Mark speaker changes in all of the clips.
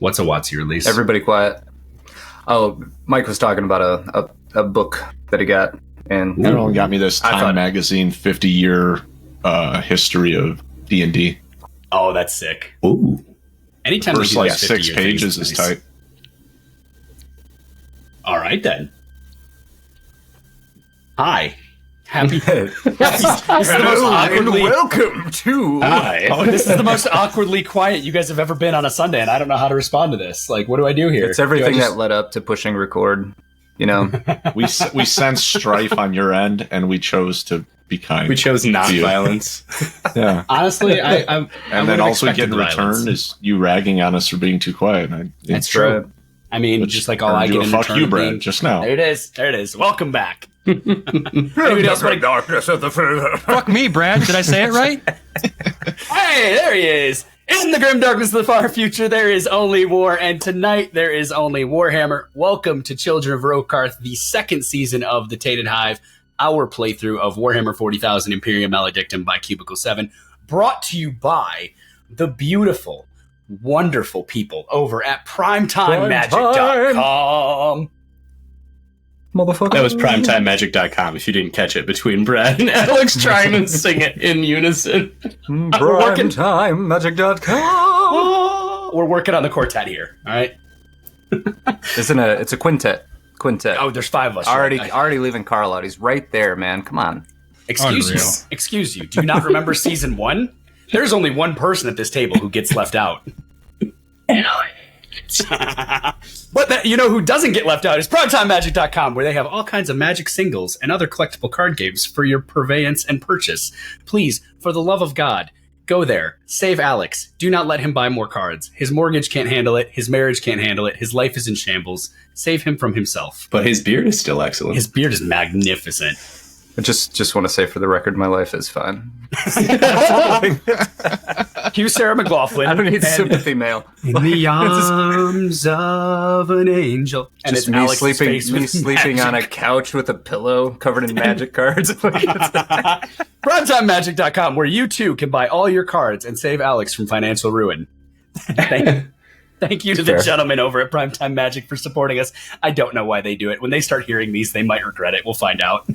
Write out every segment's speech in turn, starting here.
Speaker 1: What's a WotC release?
Speaker 2: Everybody quiet. Oh, Mike was talking about a book that he got. And
Speaker 3: everyone got me this Time Magazine 50-year history of D&D.
Speaker 1: Oh, that's sick.
Speaker 4: Ooh.
Speaker 1: Anytime
Speaker 3: first like 6 pages is tight.
Speaker 1: All right then. Hi. Happy.
Speaker 2: welcome to.
Speaker 1: Hi. Oh, this is the most awkwardly quiet you guys have ever been on a Sunday, and I don't know how to respond to this. Like, what do I do here?
Speaker 2: It's everything that led up to pushing record. You know,
Speaker 3: we sense strife on your end, and we chose to be kind.
Speaker 4: We chose not violence.
Speaker 3: Yeah.
Speaker 1: Honestly, I
Speaker 3: and then also get in return is you ragging on us for being too quiet.
Speaker 1: That's true. I mean, just like all I get in return.
Speaker 3: Fuck you, Brad. Just now.
Speaker 1: There it is. There it is. Welcome back.
Speaker 2: Anybody else want darkness of the further?
Speaker 5: Fuck me, Brad. Did I say it right?
Speaker 1: Hey, there he is. In the grim darkness of the far future, there is only war, and tonight there is only Warhammer. Welcome to Children of Rokarth, the second season of the Tainted Hive, our playthrough of Warhammer 40,000 Imperium Maledictum by Cubicle 7, brought to you by the beautiful, wonderful people over at PrimetimeMagic.com.
Speaker 2: Motherfucker.
Speaker 4: That was PrimetimeMagic.com, if you didn't catch it, between Brad and Alex trying to sing it in unison.
Speaker 2: PrimetimeMagic.com.
Speaker 1: We're working on the quartet here, all right?
Speaker 2: It's a quintet.
Speaker 1: Oh, there's 5 of us.
Speaker 2: Already leaving Carl out. He's right there, man. Come on.
Speaker 1: Excuse you. Do you not remember season 1? There's only one person at this table who gets left out. But you know who doesn't get left out is PrimetimeMagic.com, where they have all kinds of magic singles and other collectible card games for your purveyance and purchase. Please, for the love of God, go there. Save Alex. Do not let him buy more cards. His mortgage can't handle it. His marriage can't handle it. His life is in shambles. Save him from himself.
Speaker 4: But his beard is still excellent.
Speaker 1: His beard is magnificent.
Speaker 2: I just want to say, for the record, my life is fine.
Speaker 1: Cue Sarah McLaughlin.
Speaker 2: I don't need sympathy mail.
Speaker 1: In the arms of an angel.
Speaker 2: And it's me sleeping on a couch with a pillow covered in magic cards.
Speaker 1: PrimetimeMagic.com, where you too can buy all your cards and save Alex from financial ruin. Thank you to the gentlemen over at Primetime Magic for supporting us. I don't know why they do it. When they start hearing these, they might regret it. We'll find out.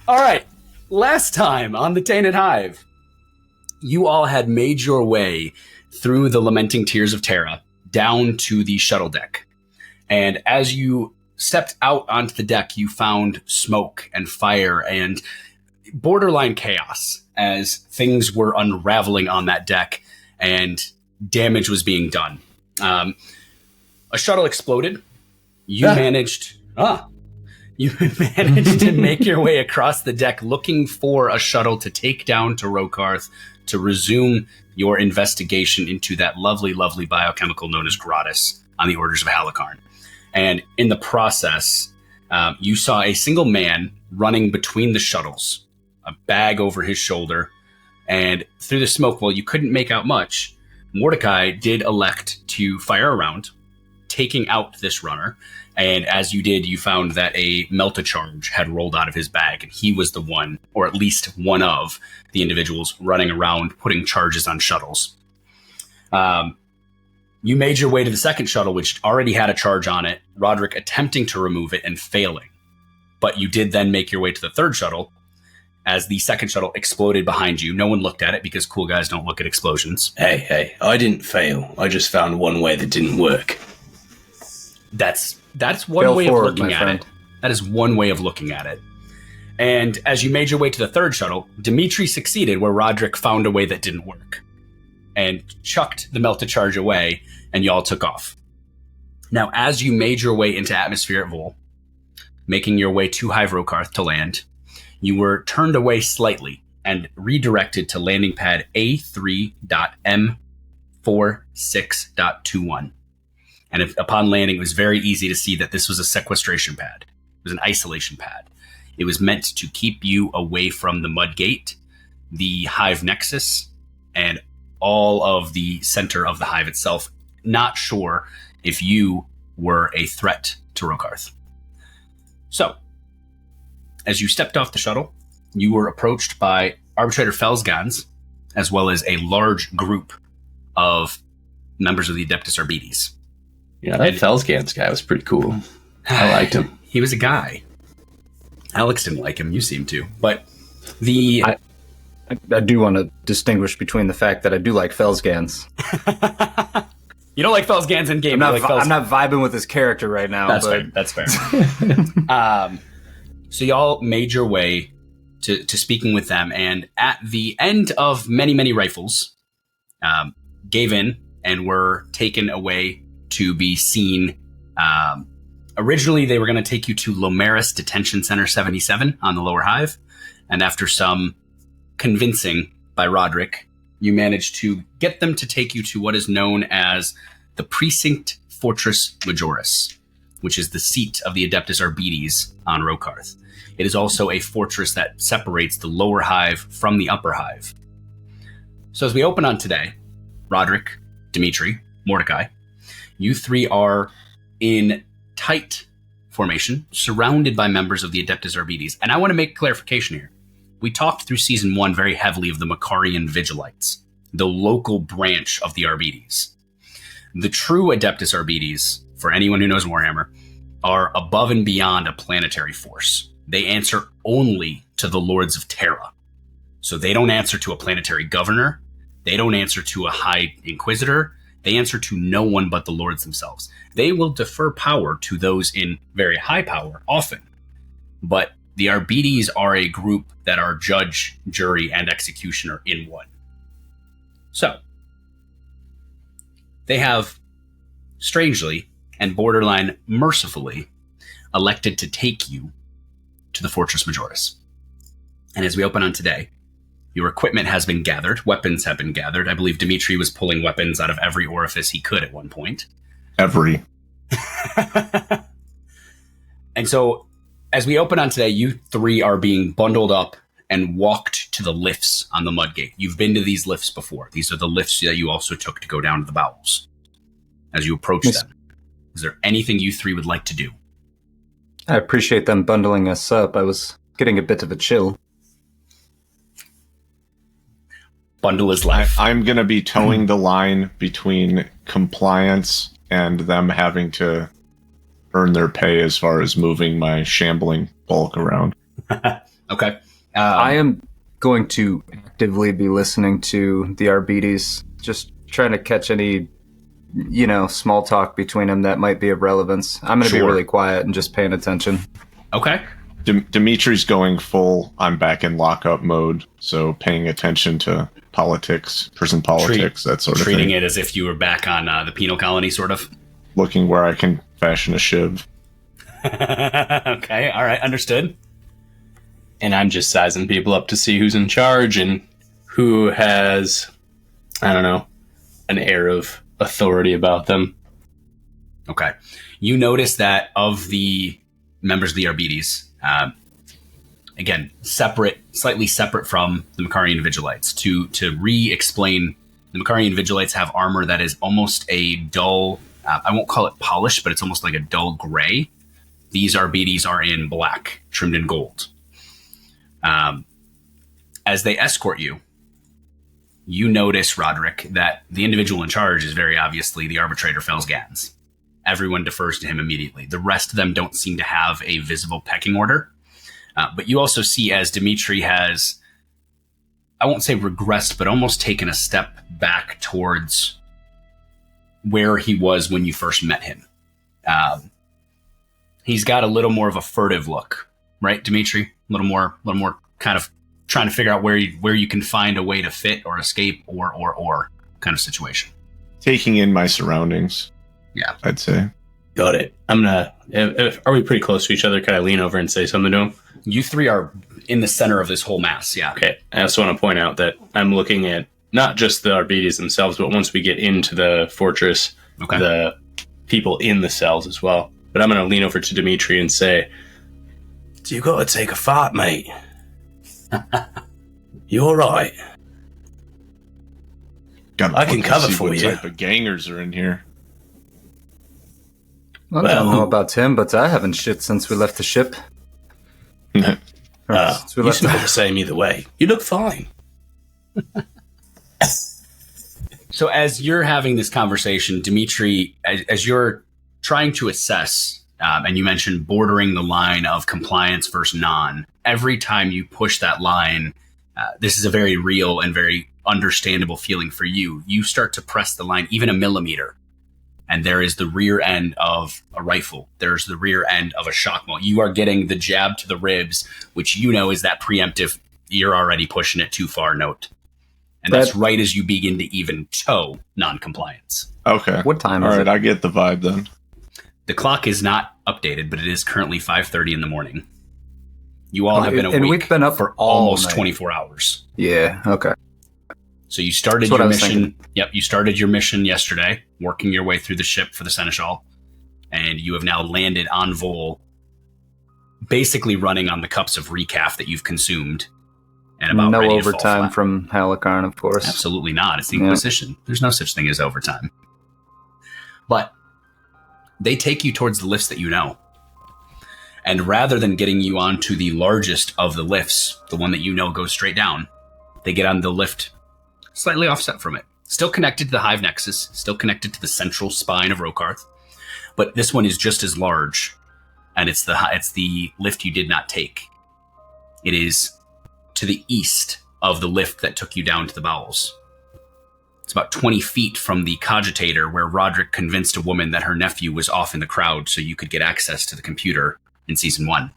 Speaker 1: All right. Last time on the Tainted Hive, you all had made your way through the Lamenting Tears of Terra down to the shuttle deck. And as you stepped out onto the deck, you found smoke and fire and borderline chaos as things were unraveling on that deck and damage was being done. A shuttle exploded. You managed to make your way across the deck looking for a shuttle to take down to Rokarth to resume your investigation into that lovely, lovely biochemical known as Gratis on the orders of Halikarn. And in the process, you saw a single man running between the shuttles, a bag over his shoulder, and through the smoke, while you couldn't make out much, Mordecai did elect to fire a round, taking out this runner. And as you did, you found that a melt-a-charge had rolled out of his bag, and he was the one, or at least one of, the individuals running around putting charges on shuttles. You made your way to the second shuttle, which already had a charge on it, Roderick attempting to remove it and failing. But you did then make your way to the third shuttle, as the second shuttle exploded behind you. No one looked at it because cool guys don't look at explosions.
Speaker 4: Hey, I didn't fail. I just found one way that didn't work.
Speaker 1: That's one way of looking at it. That is one way of looking at it. And as you made your way to the third shuttle, Dmitry succeeded where Roderick found a way that didn't work and chucked the melted charge away, and y'all took off. Now, as you made your way into atmosphere at Vol, making your way to Hive Rokarth to land, you were turned away slightly and redirected to landing pad A3.M46.21. And upon landing, it was very easy to see that this was a sequestration pad. It was an isolation pad. It was meant to keep you away from the Mudgate, the Hive Nexus, and all of the center of the Hive itself. Not sure if you were a threat to Rokarth. So, as you stepped off the shuttle, you were approached by Arbitrator Felsgans, as well as a large group of members of the Adeptus Arbites.
Speaker 4: Yeah, that Felsgans guy was pretty cool. I liked him.
Speaker 1: He was a guy. Alex didn't like him. You seem to. But
Speaker 2: I do want to distinguish between the fact that I do like Felsgans.
Speaker 1: You don't like Felsgans in game.
Speaker 2: I'm not vibing with his character right now.
Speaker 1: That's fair. So y'all made your way to speaking with them, and at the end of many, many rifles, gave in and were taken away to be seen. Originally, they were going to take you to Lomaris Detention Center 77 on the Lower Hive, and after some convincing by Roderick, you managed to get them to take you to what is known as the Precinct Fortress Majoris, which is the seat of the Adeptus Arbites on Rokarth. It is also a fortress that separates the Lower Hive from the Upper Hive. So as we open on today, Roderick, Dmitry, Mordecai, you three are in tight formation, surrounded by members of the Adeptus Arbites. And I want to make clarification here. We talked through Season 1 very heavily of the Makarian Vigilites, the local branch of the Arbites. The true Adeptus Arbites, for anyone who knows Warhammer, are above and beyond a planetary force. They answer only to the Lords of Terra. So they don't answer to a planetary governor. They don't answer to a High Inquisitor. They answer to no one but the Lords themselves. They will defer power to those in very high power, often. But the Arbites are a group that are judge, jury, and executioner in one. So, they have, strangely and borderline mercifully, elected to take you to the Fortress Majoris. And as we open on today, your equipment has been gathered, weapons have been gathered. I believe Dmitry was pulling weapons out of every orifice he could at one point.
Speaker 3: Every.
Speaker 1: And so, as we open on today, you three are being bundled up and walked to the lifts on the Mudgate. You've been to these lifts before. These are the lifts that you also took to go down to the bowels. As you approach them, is there anything you three would like to do?
Speaker 2: I appreciate them bundling us up. I was getting a bit of a chill.
Speaker 1: Bundle is life.
Speaker 3: I'm going to be towing the line between compliance and them having to earn their pay as far as moving my shambling bulk around.
Speaker 1: Okay.
Speaker 2: I am going to actively be listening to the Arbites, just trying to catch any, small talk between them that might be of relevance. I'm going to be really quiet and just paying attention.
Speaker 1: Okay.
Speaker 3: Dimitri's going full, I'm back in lockup mode, so paying attention to politics, prison politics, that sort of thing.
Speaker 1: Treating it as if you were back on the penal colony, sort of.
Speaker 3: Looking where I can fashion a shiv.
Speaker 1: Okay, all right, understood.
Speaker 4: And I'm just sizing people up to see who's in charge and who has, an air of authority about them.
Speaker 1: Okay. You notice that of the members of the Arbites, again, slightly separate from the Makarian Vigilites. To re-explain, the Makarian Vigilites have armor that is almost a dull, I won't call it polished, but it's almost like a dull gray. These Arbites are in black, trimmed in gold. As they escort you, you notice, Roderick, that the individual in charge is very obviously the arbitrator Felsgans. Everyone defers to him immediately. The rest of them don't seem to have a visible pecking order. But you also see as Dmitry has, I won't say regressed, but almost taken a step back towards where he was when you first met him. He's got a little more of a furtive look, right, Dmitry? A little more kind of trying to figure out where you can find a way to fit or escape or kind of situation.
Speaker 3: Taking in my surroundings.
Speaker 1: Yeah,
Speaker 3: I'd say.
Speaker 4: Got it. Are we pretty close to each other? Can I lean over and say something to him?
Speaker 1: You three are in the center of this whole mass, yeah.
Speaker 4: Okay. I also want to point out that I'm looking at not just the Arbites themselves, but once we get into the fortress, the people in the cells as well. But I'm going to lean over to Dmitry and say, "Do you got to take a fight, mate? You all right? I can cover for
Speaker 3: what
Speaker 4: you."
Speaker 3: What type of gangers are in here?
Speaker 2: I don't know about him, but I haven't shit since we left the ship.
Speaker 4: You smell the same either way. You look fine.
Speaker 1: So as you're having this conversation, Dmitry, as you're trying to assess, and you mentioned bordering the line of compliance versus non, every time you push that line, this is a very real and very understandable feeling for you. You start to press the line even a millimeter, and there is the rear end of a rifle. There's the rear end of a shock mall. You are getting the jab to the ribs, which you know is that preemptive, you're already pushing it too far note. And that's right as you begin to even toe non-compliance.
Speaker 3: Okay.
Speaker 2: What time is it?
Speaker 3: All right, I get the vibe then.
Speaker 1: The clock is not updated, but it is currently 5:30 in the morning. You all have been awake
Speaker 2: and we've been up
Speaker 1: for
Speaker 2: all
Speaker 1: almost
Speaker 2: night.
Speaker 1: 24 hours.
Speaker 2: Yeah, okay.
Speaker 1: So you started
Speaker 2: That's what
Speaker 1: your
Speaker 2: I was
Speaker 1: mission.
Speaker 2: thinking.
Speaker 1: Yep, you started your mission yesterday, working your way through the ship for the Seneschal, and you have now landed on Vol, basically running on the cups of recaf that you've consumed, and about
Speaker 2: No
Speaker 1: ready to fall
Speaker 2: overtime
Speaker 1: flat.
Speaker 2: from Halikarn, of course.
Speaker 1: Absolutely not. It's the
Speaker 2: Yeah.
Speaker 1: Inquisition. There's no such thing as overtime. But they take you towards the lifts that you know. And rather than getting you onto the largest of the lifts, the one that you know goes straight down, they get on the lift slightly offset from it. Still connected to the Hive Nexus, still connected to the central spine of Rokarth. But this one is just as large, and it's the lift you did not take. It is to the east of the lift that took you down to the bowels. It's about 20 feet from the cogitator where Roderick convinced a woman that her nephew was off in the crowd so you could get access to the computer in Season 1.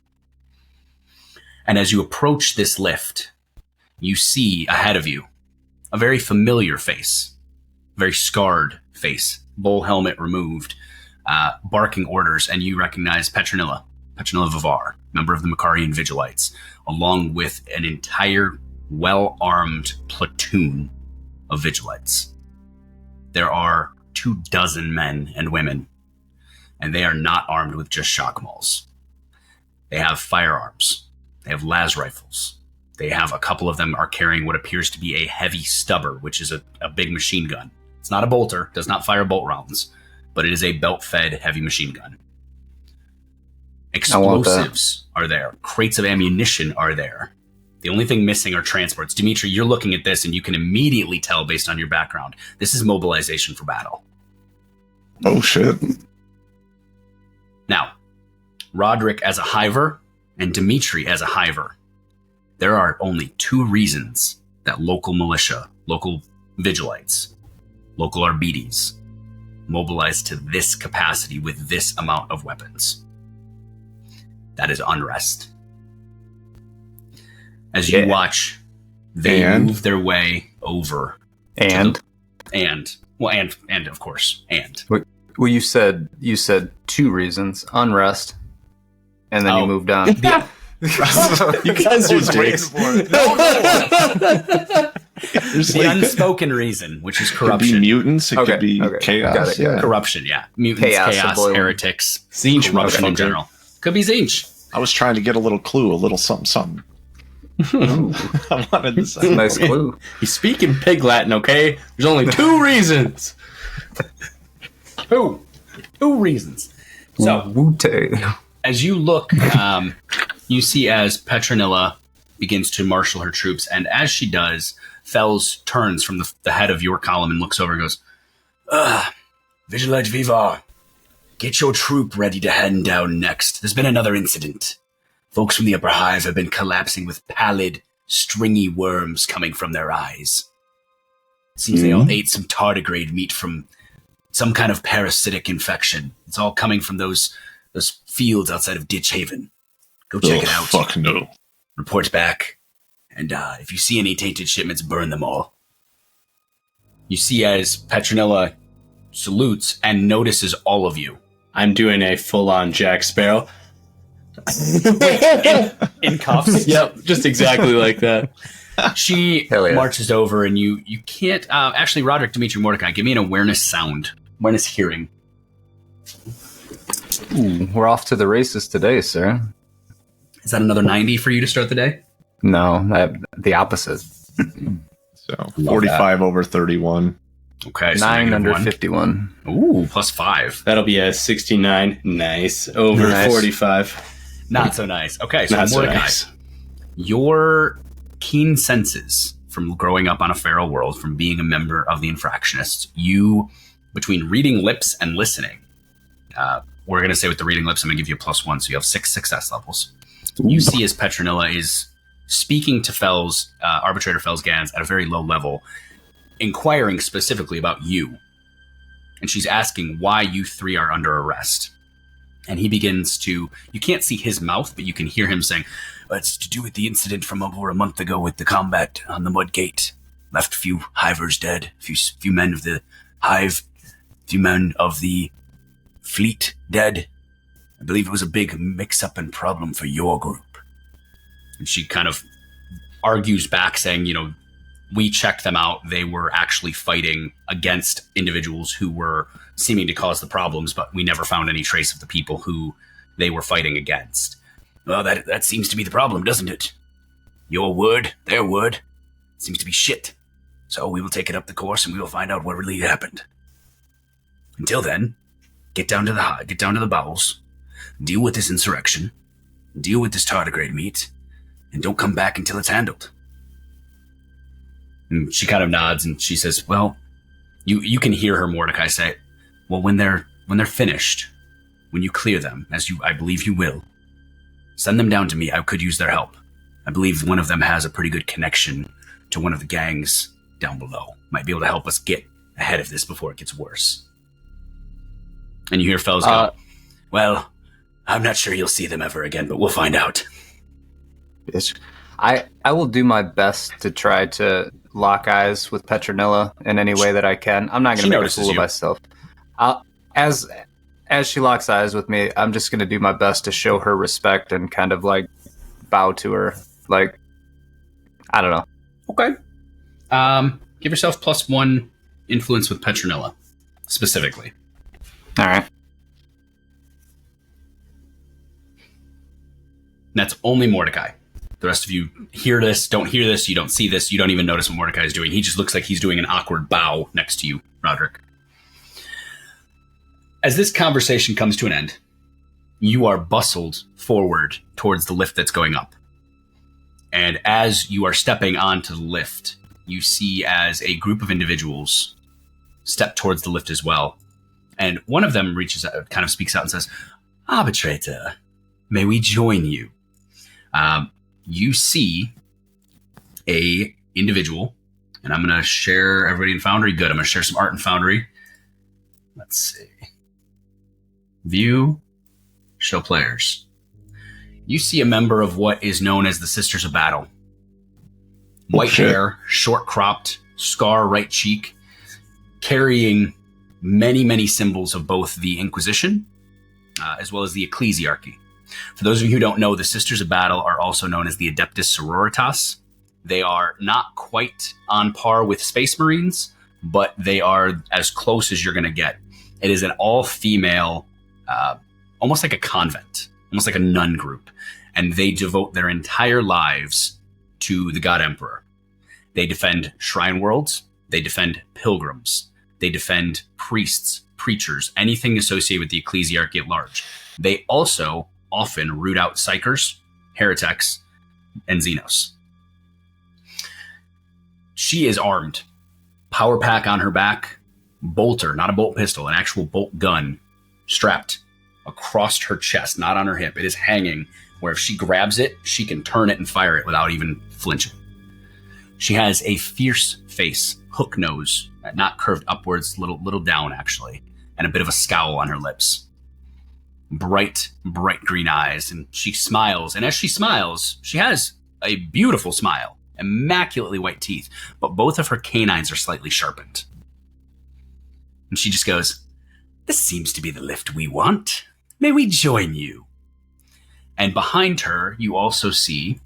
Speaker 1: And as you approach this lift, you see ahead of you a very familiar face, very scarred face, bull helmet removed, barking orders, and you recognize Petronilla Vivar, member of the Makarian Vigilites, along with an entire well-armed platoon of Vigilites. There are 24 men and women, and they are not armed with just shock mauls. They have firearms. They have las rifles. They have a couple of them are carrying what appears to be a heavy stubber, which is a big machine gun. It's not a bolter, does not fire bolt rounds, but it is a belt-fed heavy machine gun. Explosives are there. Crates of ammunition are there. The only thing missing are transports. Dmitry, you're looking at this and you can immediately tell based on your background, this is mobilization for battle.
Speaker 3: Oh, shit.
Speaker 1: Now, Roderick as a hiver and Dmitry as a hiver, there are only two reasons that local militia, local Vigilites, local Arbites mobilize to this capacity with this amount of weapons. That is unrest. As you watch, they move their way over. And of course.
Speaker 2: Well, you said two reasons: unrest, and then you moved on.
Speaker 4: You guys are dicks.
Speaker 1: There's the unspoken reason, which is corruption.
Speaker 3: It could be mutants. It could be chaos.
Speaker 2: Got it.
Speaker 1: Corruption, yeah. Mutants, chaos heretics,
Speaker 4: Zinch
Speaker 1: corruption in general. Could be Zinch.
Speaker 3: I was trying to get a little clue, a little something. I wanted to say.
Speaker 2: Nice clue.
Speaker 4: He's speaking pig Latin, okay? There's only two reasons.
Speaker 1: Two reasons. So,
Speaker 2: Wu-Tang.
Speaker 1: as you look, you see as Petronilla begins to marshal her troops, and as she does, Fells turns from the head of your column and looks over and goes, Vigilante Vivar, get your troop ready to hand down next. There's been another incident. Folks from the Upper Hive have been collapsing with pallid, stringy worms coming from their eyes. It seems they all ate some tardigrade meat from some kind of parasitic infection. It's all coming from those fields outside of Ditch Haven. Go check it out.
Speaker 3: Fuck no.
Speaker 1: Report back. And if you see any tainted shipments, burn them all. You see as Petronilla salutes and notices all of you.
Speaker 4: I'm doing a full-on Jack Sparrow.
Speaker 1: In cuffs?
Speaker 4: Yep, just exactly like that.
Speaker 1: She marches over and you can't... actually, Roderick, Dmitry, Mordecai, give me an awareness sound. Awareness hearing.
Speaker 2: Ooh, we're off to the races today, sir.
Speaker 1: Is that another 90 for you to start the day?
Speaker 2: No, the opposite.
Speaker 3: So 45 over 31.
Speaker 1: Okay, so
Speaker 2: 9 under
Speaker 1: 1.
Speaker 2: 51.
Speaker 1: Ooh, plus 5.
Speaker 4: That'll be a 69. Nice. Over 45.
Speaker 1: Not so nice. Okay, so
Speaker 4: Not so
Speaker 1: Mordecai,
Speaker 4: nice.
Speaker 1: your keen senses from growing up on a feral world, from being a member of the Infractionists, you, between reading lips and listening, we're going to say with the reading lips, I'm going to give you a +1, so you have 6 success levels. You see as Petronilla is speaking to Fells, Arbitrator Fells Gans, at a very low level, inquiring specifically about you. And she's asking why you 3 are under arrest. And he begins to, you can't see his mouth, but you can hear him saying, it's to do with the incident from over a month ago with the combat on the Mud Gate. Left a few hivers dead, a few men of the Hive, a few men of the Fleet dead. I believe it was a big mix-up and problem for your group. And she kind of argues back saying, we checked them out. They were actually fighting against individuals who were seeming to cause the problems, but we never found any trace of the people who they were fighting against. Well, that seems to be the problem, doesn't it? Your word, their word, seems to be shit. So we will take it up the course and we will find out what really happened. Until then, get down to the bowels, deal with this insurrection, deal with this tardigrade meat, and don't come back until it's handled. And she kind of nods and she says, well, you can hear her, Mordecai, say, well, when they're finished, when you clear them, as I believe you will, send them down to me. I could use their help. I believe one of them has a pretty good connection to one of the gangs down below. Might be able to help us get ahead of this before it gets worse. And you hear Fells go, well, I'm not sure you'll see them ever again, but we'll find out.
Speaker 2: Yes. I will do my best to try to lock eyes with Petronilla in any way that I can. I'm not going to make a fool of myself. As she locks eyes with me, I'm just going to do my best to show her respect and kind of like bow to her. Like, I don't know.
Speaker 1: Okay. Give yourself +1 influence with Petronilla, specifically.
Speaker 2: All right.
Speaker 1: That's only Mordecai. The rest of you hear this, don't hear this, you don't see this, you don't even notice what Mordecai is doing. He just looks like he's doing an awkward bow next to you, Roderick. As this conversation comes to an end, you are bustled forward towards the lift that's going up. And as you are stepping onto the lift, you see as a group of individuals step towards the lift as well. And one of them reaches out, kind of speaks out and says, Arbitrator, may we join you? You see a individual, and I'm going to share everybody in Foundry. Good. I'm going to share some art in Foundry. Let's see. View, show players. You see a member of what is known as the Sisters of Battle. White hair, short cropped, scar right cheek, carrying many, many symbols of both the Inquisition as well as the Ecclesiarchy. For those of you who don't know, the Sisters of Battle are also known as the Adeptus Sororitas. They are not quite on par with Space Marines, but they are as close as you're going to get. It is an all-female, almost like a convent, almost like a nun group, and they devote their entire lives to the God Emperor. They defend shrine worlds, they defend pilgrims, they defend priests, preachers, anything associated with the Ecclesiarchy at large. They also often root out psykers, heretics, and Xenos. She is armed. Power pack on her back, bolter, not a bolt pistol, an actual bolt gun, strapped across her chest, not on her hip. It is hanging where if she grabs it, she can turn it and fire it without even flinching. She has a fierce face, hook nose, not curved upwards, little down actually, and a bit of a scowl on her lips. Bright green eyes, and she smiles. And as she smiles, she has a beautiful smile, immaculately white teeth, but both of her canines are slightly sharpened. And she just goes, "This seems to be the lift we want. May we join you?" And behind her, you also see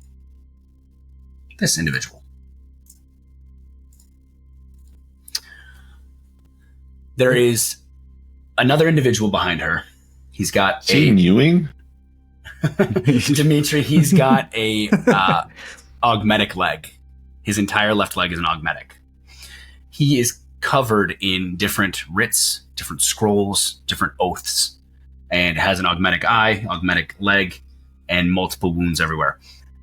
Speaker 1: this individual. There is another individual behind her. He's got
Speaker 3: Gene Ewing?
Speaker 1: Dmitry, he's got a augmetic leg. His entire left leg is an augmetic. He is covered in different writs, different scrolls, different oaths, and has an augmetic eye, augmetic leg, and multiple wounds everywhere.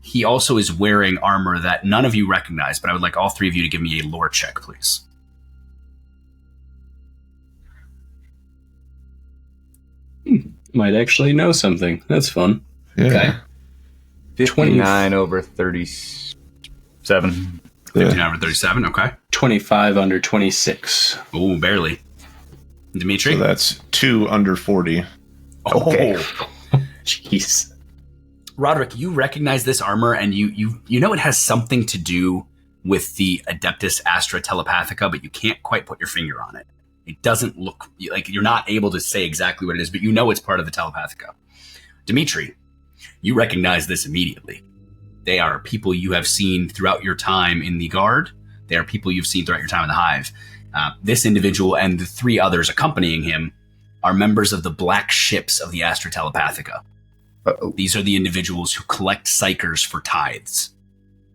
Speaker 1: He also is wearing armor that none of you recognize, but I would like all three of you to give me a lore check, please.
Speaker 4: Might actually know something. That's fun.
Speaker 3: Yeah.
Speaker 1: Okay.
Speaker 2: 59 over 37.
Speaker 1: 59 over 37, okay.
Speaker 4: 25 under 26.
Speaker 1: Oh, barely. Dmitry?
Speaker 3: So that's 2 under 40.
Speaker 1: Okay.
Speaker 4: Jeez.
Speaker 1: Roderick, you recognize this armor, and you know it has something to do with the Adeptus Astra Telepathica, but you can't quite put your finger on it. It doesn't look like you're not able to say exactly what it is, but you know it's part of the Telepathica. Dmitry, you recognize this immediately. They are people you have seen throughout your time in the Guard. They are people you've seen throughout your time in the Hive. This individual and the 3 others accompanying him are members of the Black Ships of the Astra Telepathica.
Speaker 2: Uh-oh.
Speaker 1: These are the individuals who collect psykers for tithes.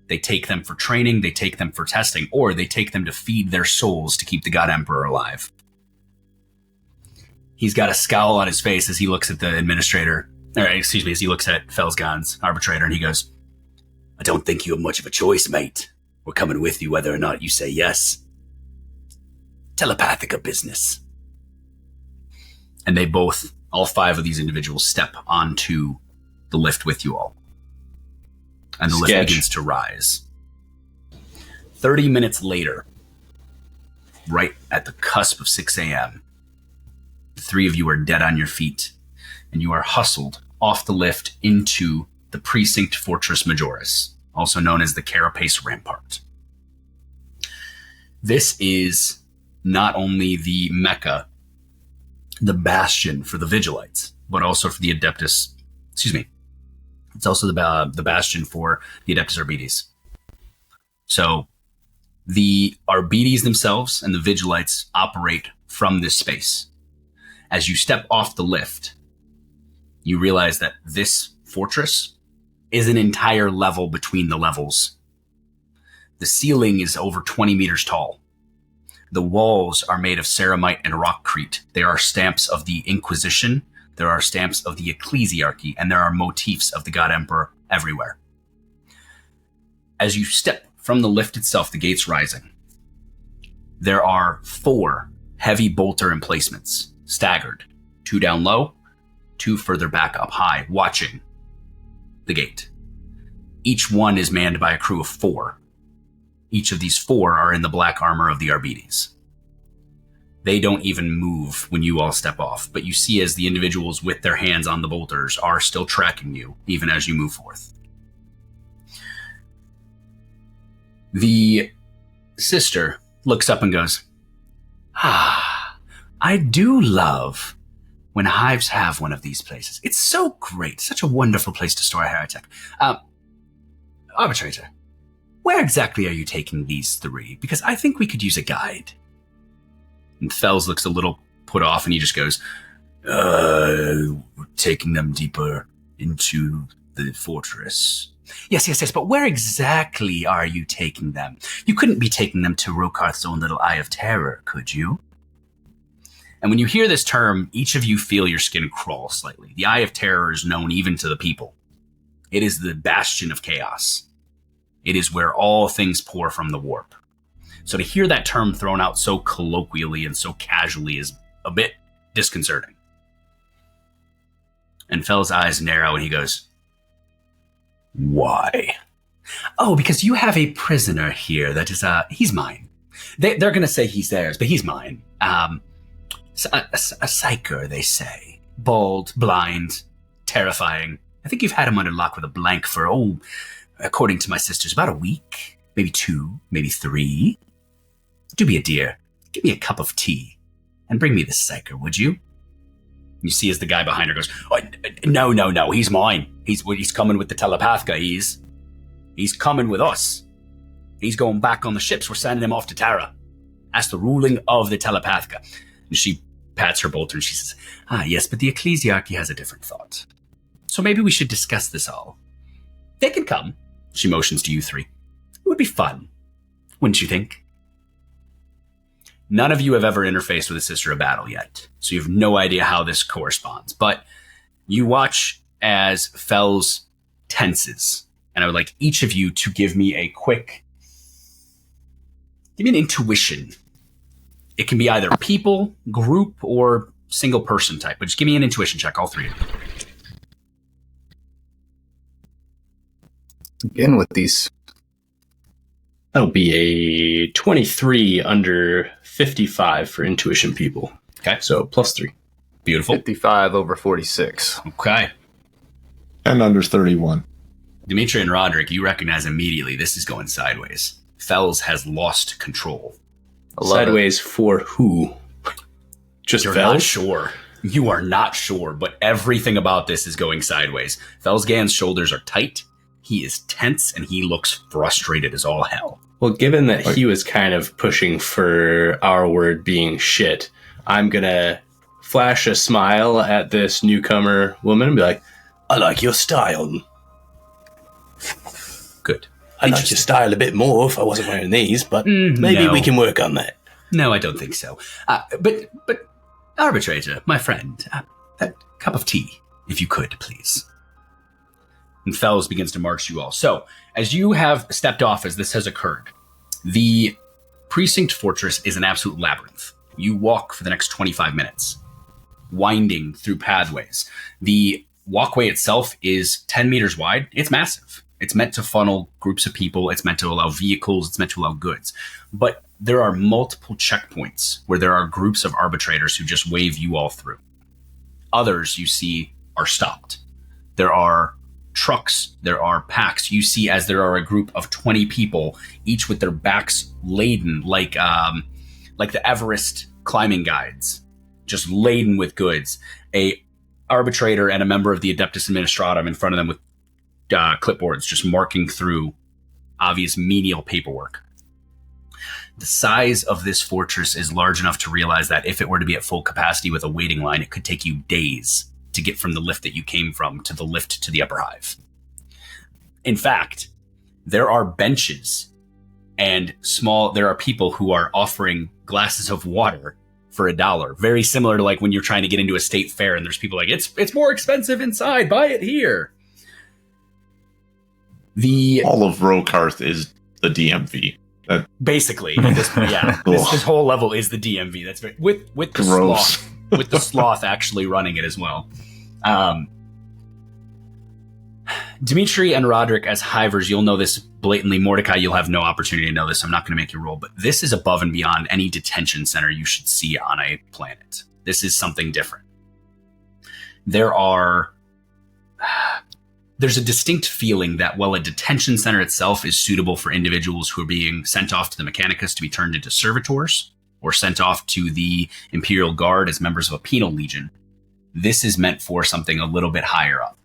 Speaker 1: They take them for training, they take them for testing, or they take them to feed their souls to keep the God Emperor alive. He's got a scowl on his face as he looks at the administrator, as he looks at Felsgan's arbitrator, and he goes, I don't think you have much of a choice, mate. We're coming with you whether or not you say yes. Telepathica business. And they both, all 5 of these individuals, step onto the lift with you all. And the lift begins to rise. 30 minutes later, right at the cusp of 6 a.m., the 3 of you are dead on your feet, and you are hustled off the lift into the Precinct Fortress Majoris, also known as the Carapace Rampart. This is not only the Mecca, the bastion for the Vigilites, but also for the Adeptus. It's also the bastion for the Adeptus Arbites. So the Arbites themselves and the Vigilites operate from this space. As you step off the lift, you realize that this fortress is an entire level between the levels. The ceiling is over 20 meters tall. The walls are made of ceramite and rockcrete. There are stamps of the Inquisition, there are stamps of the Ecclesiarchy, and there are motifs of the God Emperor everywhere. As you step from the lift itself, the gates rising, there are 4 heavy bolter emplacements, staggered, 2 down low, 2 further back up high, watching the gate. Each one is manned by a crew of 4. Each of these 4 are in the black armor of the Arbites. They don't even move when you all step off, but you see as the individuals with their hands on the bolters are still tracking you, even as you move forth. The sister looks up and goes, I do love when hives have one of these places. It's so great, such a wonderful place to store a heretic. Arbitrator, where exactly are you taking these 3? Because I think we could use a guide. And Fels looks a little put off and he just goes, taking them deeper into the fortress. Yes, but where exactly are you taking them? You couldn't be taking them to Rokarth's own little Eye of Terror, could you? And when you hear this term, each of you feel your skin crawl slightly. The Eye of Terror is known even to the people. It is the bastion of chaos. It is where all things pour from the warp. So to hear that term thrown out so colloquially and so casually is a bit disconcerting. And Fell's eyes narrow and he goes, why? Oh, because you have a prisoner here that is, he's mine. They're going to say he's theirs, but he's mine. A psyker, they say. Bald, blind, terrifying. I think you've had him under lock with a blank for, according to my sisters, about a week. Maybe 2, maybe 3. Do be a dear. Give me a cup of tea. And bring me this psyker, would you? You see as the guy behind her goes, no, he's mine. He's coming with the Telepathica. He's coming with us. He's going back on the ships. We're sending him off to Tara. That's the ruling of the Telepathica. And she pats her bolter and she says, yes, but the Ecclesiarchy has a different thought. So maybe we should discuss this all. They can come. She motions to you 3. It would be fun, wouldn't you think? None of you have ever interfaced with a Sister of Battle yet, so you have no idea how this corresponds. But you watch as Fels tenses And I would like each of you to give me give me an intuition. It can be either people, group, or single person type, but just give me an intuition check, all three of you.
Speaker 2: Again with these.
Speaker 4: That'll be a 23 under 55 for intuition people.
Speaker 1: Okay.
Speaker 4: So +3.
Speaker 1: Beautiful.
Speaker 2: 55 over 46.
Speaker 1: Okay.
Speaker 3: And under 31.
Speaker 1: Dmitry and Roderick, you recognize immediately this is going sideways. Fells has lost control.
Speaker 4: Sideways for who? Just
Speaker 1: You're
Speaker 4: Fells?
Speaker 1: not sure. You are not sure, but everything about this is going sideways. Felsgan's shoulders are tight. He is tense, and he looks frustrated as all hell.
Speaker 4: Well, given that he was kind of pushing for our word being shit, I'm going to flash a smile at this newcomer woman and be like, I like your style.
Speaker 1: Good.
Speaker 4: I'd like your style a bit more if I wasn't wearing these, but maybe
Speaker 1: no.
Speaker 4: we can work on that.
Speaker 1: No, I don't think so. But arbitrator, my friend, that cup of tea, if you could, please. And Fells begins to march you all. So, as you have stepped off as this has occurred, the Precinct Fortress is an absolute labyrinth. You walk for the next 25 minutes, winding through pathways. The walkway itself is 10 meters wide. It's massive. It's meant to funnel groups of people. It's meant to allow vehicles. It's meant to allow goods. But there are multiple checkpoints where there are groups of arbitrators who just wave you all through. Others you see are stopped. There are trucks, there are packs. You see as there are a group of 20 people, each with their backs laden like the Everest climbing guides, just laden with goods. A arbitrator and a member of the Adeptus Administratum in front of them with clipboards, just marking through obvious menial paperwork. The size of this fortress is large enough to realize that if it were to be at full capacity with a waiting line, it could take you days to get from the lift that you came from to the lift to the upper hive. In fact, there are benches and there are people who are offering glasses of water for $1. Very similar to like when you're trying to get into a state fair and there's people like, it's more expensive inside, buy it here.
Speaker 3: All of Rokarth is the DMV.
Speaker 1: Basically, this whole level is the DMV. That's very with the sloth, with the sloth actually running it as well. Dmitry and Roderick as hivers, you'll know this blatantly. Mordecai, you'll have no opportunity to know this. I'm not going to make you roll, but this is above and beyond any detention center you should see on a planet. This is something different. There's a distinct feeling that while a detention center itself is suitable for individuals who are being sent off to the Mechanicus to be turned into servitors or sent off to the Imperial Guard as members of a penal legion, this is meant for something a little bit higher up.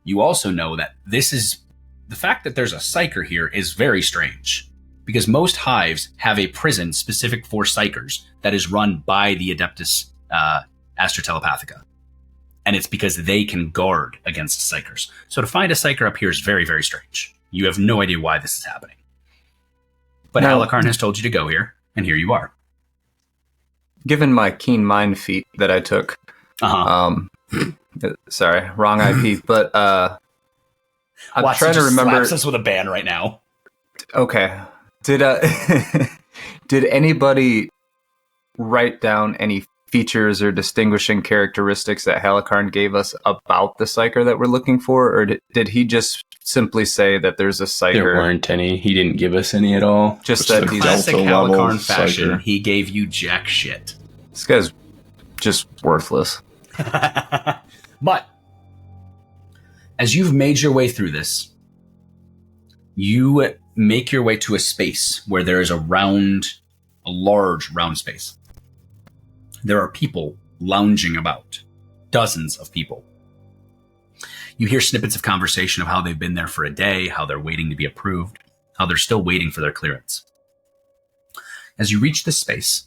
Speaker 1: You also know that the fact that there's a psyker here is very strange because most hives have a prison specific for psykers that is run by the Adeptus Astra Telepathica. And it's because they can guard against psykers. So to find a psyker up here is very, very strange. You have no idea why this is happening. But Halikarn has told you to go here, and here you are.
Speaker 2: Given my keen mind feat that I took, sorry, wrong IP, but I'm trying to remember.
Speaker 1: Slaps us with a ban right now.
Speaker 2: Okay, did anybody write down any features or distinguishing characteristics that Halikarn gave us about the psyker that we're looking for, or did he just simply say that there's a psyker?
Speaker 4: There weren't any. He didn't give us any at all.
Speaker 2: Just that he's
Speaker 1: classic Halikarn fashion.
Speaker 3: Psyker.
Speaker 1: He gave you jack shit.
Speaker 2: This guy's just worthless.
Speaker 1: But as you've made your way through this, you make your way to a space where there is a large round space. There are people lounging about, dozens of people. You hear snippets of conversation of how they've been there for a day, how they're waiting to be approved, how they're still waiting for their clearance. As you reach this space,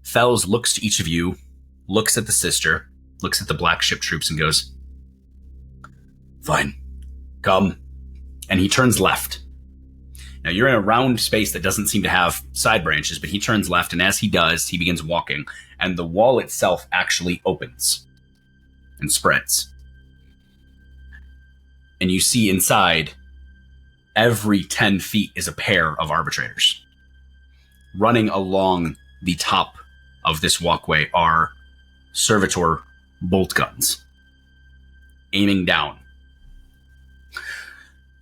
Speaker 1: Fells looks to each of you, looks at the sister, looks at the black ship troops and goes, "Fine, come." And he turns left. Now, you're in a round space that doesn't seem to have side branches, but he turns left, and as he does, he begins walking, and the wall itself actually opens and spreads. And you see inside, every 10 feet is a pair of arbitrators. Running along the top of this walkway are servitor bolt guns, aiming down.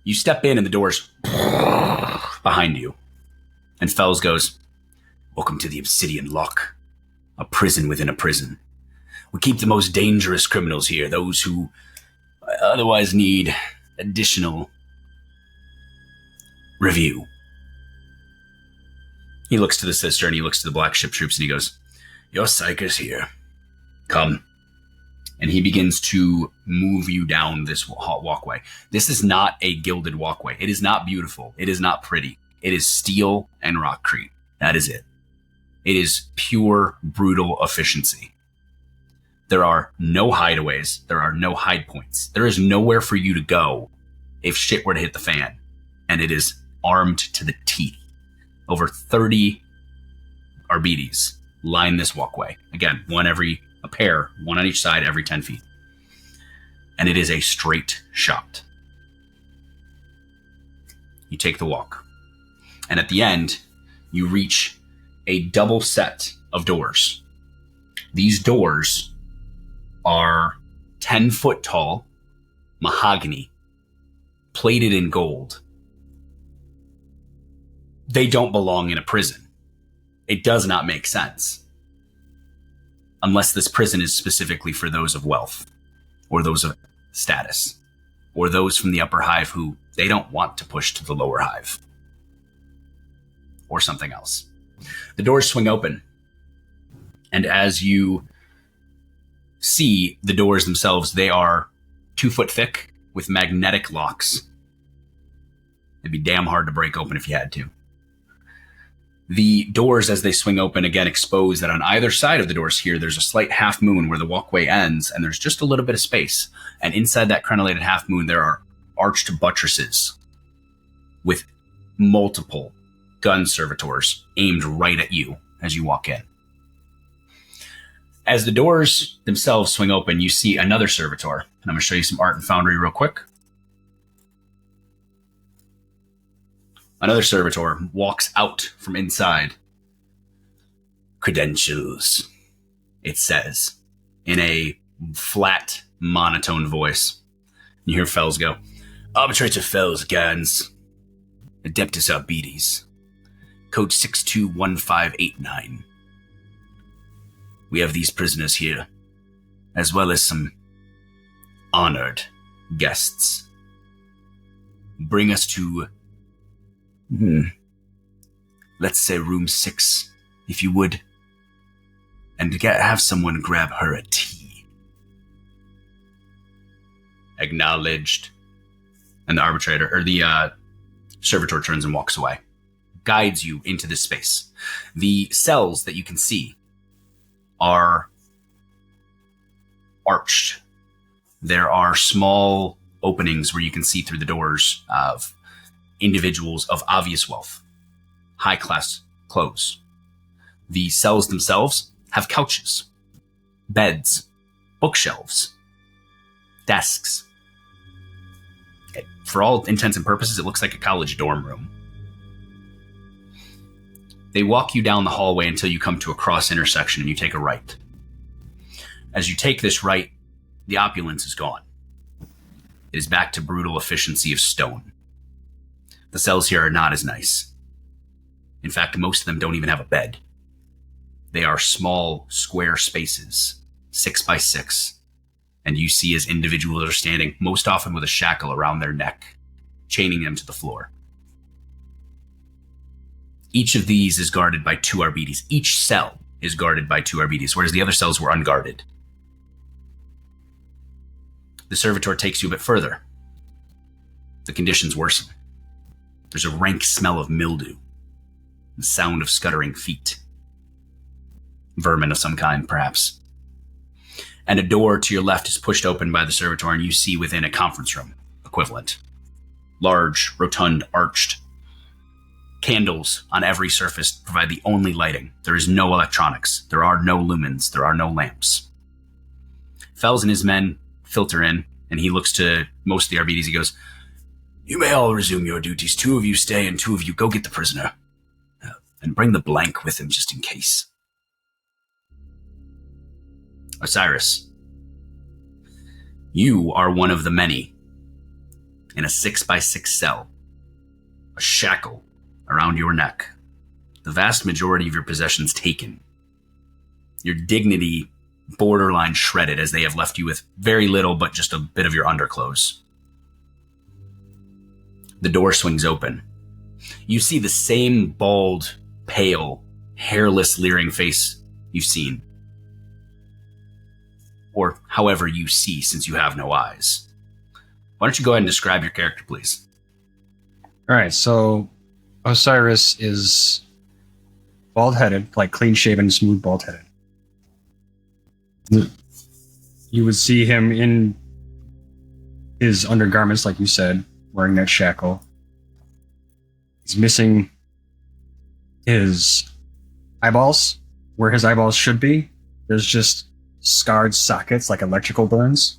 Speaker 1: You step in and the door's behind you. And Fells goes, "Welcome to the Obsidian Lock, a prison within a prison. We keep the most dangerous criminals here, those who otherwise need additional review." He looks to the sister and he looks to the black ship troops and he goes, "Your psyker's here. Come." And he begins to move you down this walkway. This is not a gilded walkway. It is not beautiful. It is not pretty. It is steel and rockcrete. That is it. It is pure, brutal efficiency. There are no hideaways. There are no hide points. There is nowhere for you to go if shit were to hit the fan. And it is armed to the teeth. Over 30 Arbites line this walkway. Again, a pair, one on each side every 10 feet. And it is a straight shot. You take the walk. And at the end, you reach a double set of doors. These doors are 10 foot tall, mahogany, plated in gold. They don't belong in a prison. It does not make sense. Unless this prison is specifically for those of wealth, or those of status, or those from the upper hive who they don't want to push to the lower hive, or something else. The doors swing open, and as you see the doors themselves, they are 2 foot thick with magnetic locks. It'd be damn hard to break open if you had to. The doors, as they swing open, again expose that on either side of the doors here, there's a slight half moon where the walkway ends, and there's just a little bit of space. And inside that crenellated half moon, there are arched buttresses with multiple gun servitors aimed right at you as you walk in. As the doors themselves swing open, you see another servitor. And I'm going to show you some art and foundry real quick. Another servitor walks out from inside. "Credentials," it says, in a flat, monotone voice. You hear Fells go, "Arbitrator Fells, Gans. Adeptus Arbites. Code 621589. We have these prisoners here, as well as some honored guests. Bring us to, let's say room 6, if you would, and have someone grab her a tea." Acknowledged. And the arbitrator, or the servitor, turns and walks away, guides you into this space. The cells that you can see are arched. There are small openings where you can see through the doors of individuals of obvious wealth, high-class clothes. The cells themselves have couches, beds, bookshelves, desks. For all intents and purposes, it looks like a college dorm room. They walk you down the hallway until you come to a cross intersection and you take a right. As you take this right, the opulence is gone. It is back to brutal efficiency of stone. The cells here are not as nice. In fact, most of them don't even have a bed. They are small, square spaces, 6 by 6. And you see as individuals are standing, most often with a shackle around their neck, chaining them to the floor. Each of these is guarded by 2 Arbites. Each cell is guarded by 2 Arbites, whereas the other cells were unguarded. The servitor takes you a bit further. The conditions worsen. There's a rank smell of mildew, the sound of scuttering feet. Vermin of some kind, perhaps. And a door to your left is pushed open by the servitor, and you see within a conference room equivalent. Large, rotund, arched. Candles on every surface provide the only lighting. There is no electronics. There are no lumens. There are no lamps. Fells and his men filter in, And he looks to most of the RBDs. He goes, "You may all resume your duties. 2 of you stay and 2 of you go get the prisoner. And bring the blank with him just in case." Osiris, you are one of the many in a 6x6 cell, a shackle around your neck, the vast majority of your possessions taken, your dignity borderline shredded as they have left you with very little but just a bit of your underclothes. The door swings open. You see the same bald, pale, hairless, leering face you've seen. Or however you see, since you have no eyes. Why don't you go ahead and describe your character, please?
Speaker 5: All right, so Osiris is bald-headed, like clean-shaven, smooth, bald-headed. You would see him in his undergarments, like you said, wearing that shackle. He's missing his eyeballs, where his eyeballs should be. There's just scarred sockets, like electrical burns.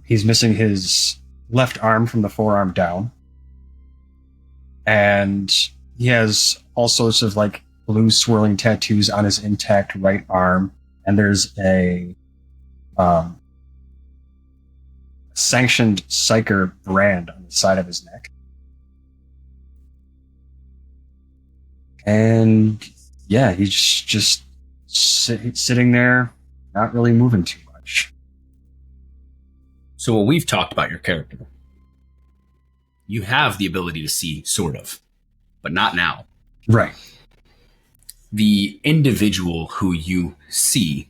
Speaker 5: He's missing his left arm from the forearm down. And he has all sorts of like blue swirling tattoos on his intact right arm. And there's a sanctioned psyker brand on the side of his neck. And yeah, he's just sitting there, not really moving too much.
Speaker 1: So we've talked about your character. You have the ability to see, sort of, but not now.
Speaker 5: Right.
Speaker 1: The individual who you see,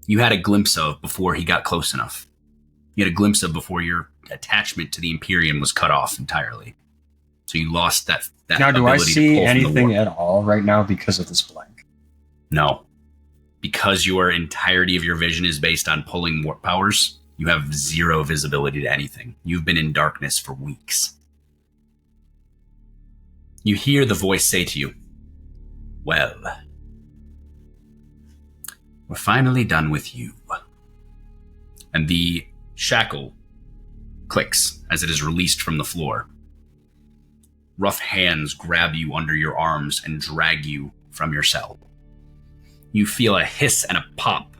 Speaker 1: you had a glimpse of before he got close enough. You had a glimpse of before your attachment to the Imperium was cut off entirely. So you lost that
Speaker 5: now, do I see anything at all right now because of this blank?
Speaker 1: No. Because your entirety of your vision is based on pulling warp powers, you have 0 visibility to anything. You've been in darkness for weeks. You hear the voice say to you, "Well, we're finally done with you." And the shackle clicks as it is released from the floor. Rough hands grab you under your arms and drag you from your cell. You feel a hiss and a pop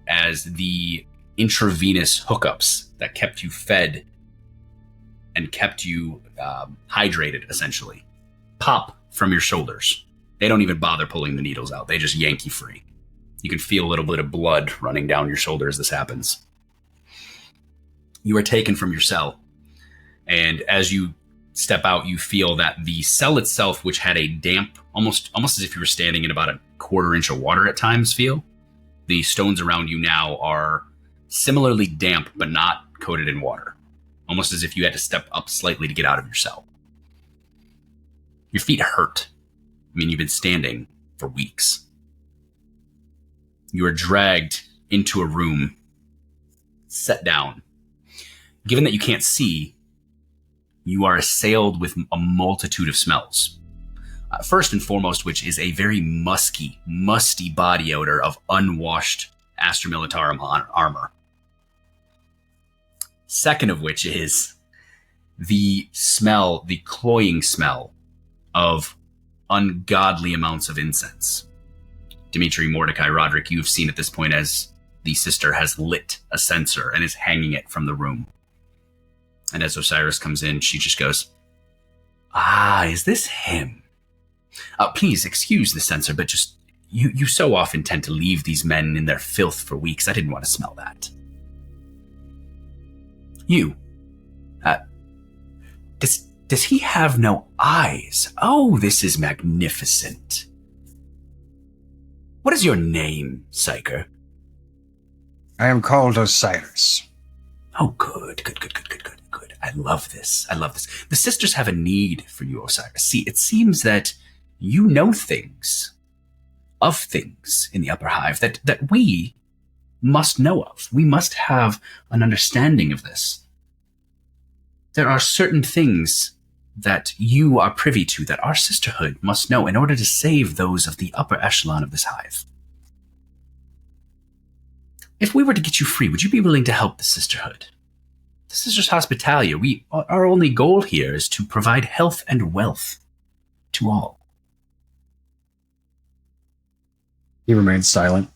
Speaker 1: as the intravenous hookups that kept you fed and kept you hydrated, essentially, pop from your shoulders. They don't even bother pulling the needles out. They just yank you free. You can feel a little bit of blood running down your shoulder as this happens. You are taken from your cell, and as you step out, you feel that the cell itself, which had a damp, almost as if you were standing in about a 1/4 inch of water at times feel, the stones around you now are similarly damp but not coated in water, almost as if you had to step up slightly to get out of your cell. Your feet hurt. I mean, you've been standing for weeks. You are dragged into a room, set down. Given that you can't see, you are assailed with a multitude of smells. First and foremost, which is a very musty body odor of unwashed Astra Militarum armor. Second of which is the smell, the cloying smell of ungodly amounts of incense. Dmitry, Mordecai, Roderick, you have seen at this point as the sister has lit a censer and is hanging it from the room. And as Osiris comes in, she just goes, "Ah, is this him? Please excuse the censer, but just, you so often tend to leave these men in their filth for weeks. I didn't want to smell that. You, does he have no eyes? Oh, this is magnificent. What is your name, psyker?"
Speaker 5: I am called Osiris.
Speaker 1: Oh, good. I love this. The sisters have a need for you, Osiris. See, it seems that you know things in the Upper Hive that we must know of. We must have an understanding of this. There are certain things that you are privy to that our sisterhood must know in order to save those of the upper echelon of this hive. if we were to get you free, would you be willing to help the Sisterhood? This is just hospitalia. Our only goal here is to provide health and wealth to all.
Speaker 5: He remains silent.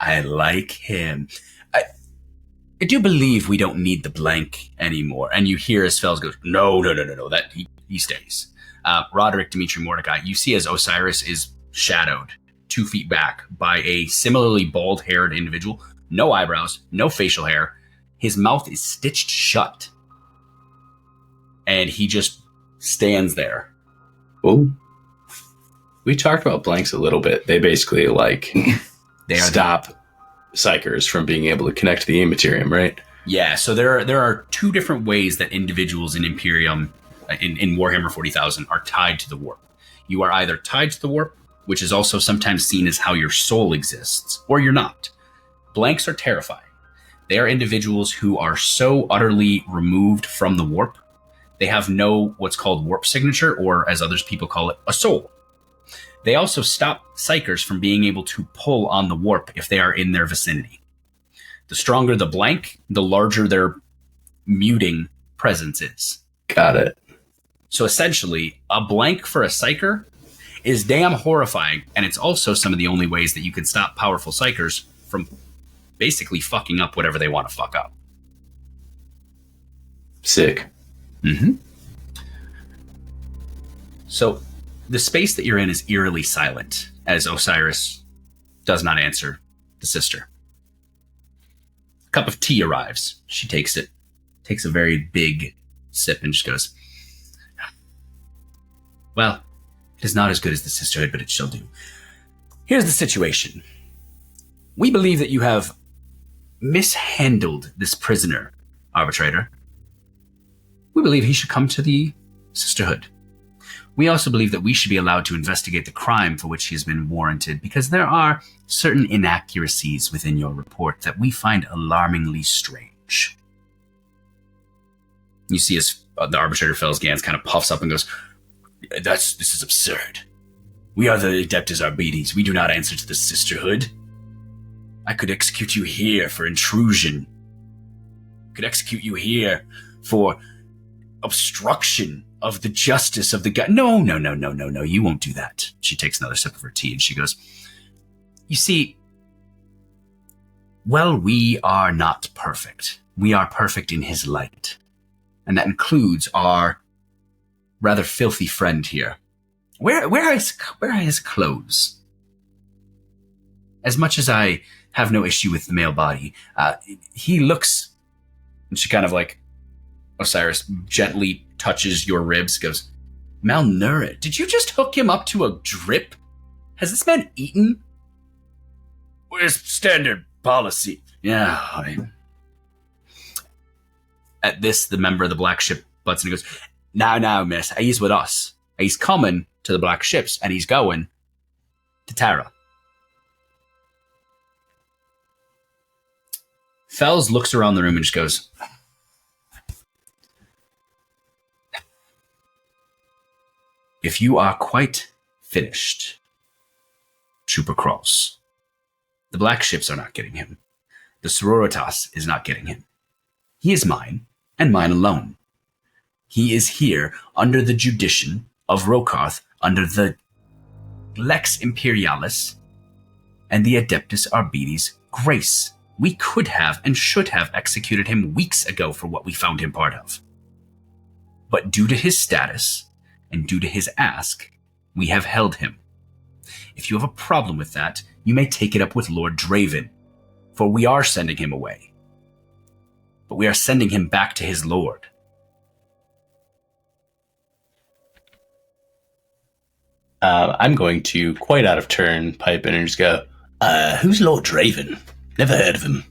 Speaker 1: I like him. I do believe we don't need the blank anymore. And you hear as Fells goes, no, that he stays. Roderick, Dmitry, Mordecai, you see as Osiris is shadowed 2 feet back by a similarly bald-haired individual. No eyebrows, no facial hair. His mouth is stitched shut. And he just stands there.
Speaker 4: Oh. We talked about blanks a little bit. They basically, they stop psykers from being able to connect to the Imperium, right?
Speaker 1: Yeah, so there are 2 different ways that individuals in Imperium, in Warhammer 40,000, are tied to the warp. You are either tied to the warp, which is also sometimes seen as how your soul exists, or you're not. Blanks are terrifying. They are individuals who are so utterly removed from the warp, they have no what's called warp signature, or as others people call it, a soul. They also stop psykers from being able to pull on the warp if they are in their vicinity. The stronger the blank, the larger their muting presence is.
Speaker 4: Got it.
Speaker 1: So essentially, a blank for a psyker is damn horrifying, and it's also some of the only ways that you can stop powerful psykers from basically fucking up whatever they want to fuck up.
Speaker 4: Sick.
Speaker 1: Mm-hmm. So the space that you're in is eerily silent as Osiris does not answer the sister. A cup of tea arrives. She takes it, takes a very big sip, and just goes, well, it is not as good as the Sisterhood, but it shall do. Here's the situation. We believe that you have mishandled this prisoner, arbitrator. We believe he should come to the Sisterhood. We also believe that we should be allowed to investigate the crime for which he has been warranted, because there are certain inaccuracies within your report that we find alarmingly strange. You see as the arbitrator Fells Gans kind of puffs up and goes, this is absurd. We are the Adeptus Arbites. We do not answer to the Sisterhood. I could execute you here for intrusion. I could execute you here for obstruction of the justice of the God. No, you won't do that. She takes another sip of her tea and she goes, you see, well, we are not perfect. We are perfect in his light. And that includes our rather filthy friend here. Where are his clothes? As much as I have no issue with the male body, he looks, and she kind of Osiris gently touches your ribs, goes, malnourished. Did you just hook him up to a drip? Has this man eaten? Where's standard policy? Yeah. At this, the member of the black ship butts in and goes, now, miss, he's with us. He's coming to the black ships, and he's going to Terra. Fells looks around the room and just goes, if you are quite finished, Trooper Cross, the black ships are not getting him. The Sororitas is not getting him. He is mine, and mine alone. He is here under the judiction of Rokarth, under the Lex Imperialis and the Adeptus Arbites grace. We could have and should have executed him weeks ago for what we found him part of. But due to his status and due to his ask, we have held him. If you have a problem with that, you may take it up with Lord Draven, for we are sending him away. But we are sending him back to his lord.
Speaker 4: I'm going to, quite out of turn, pipe in and just go, who's Lord Draven? Never heard of him.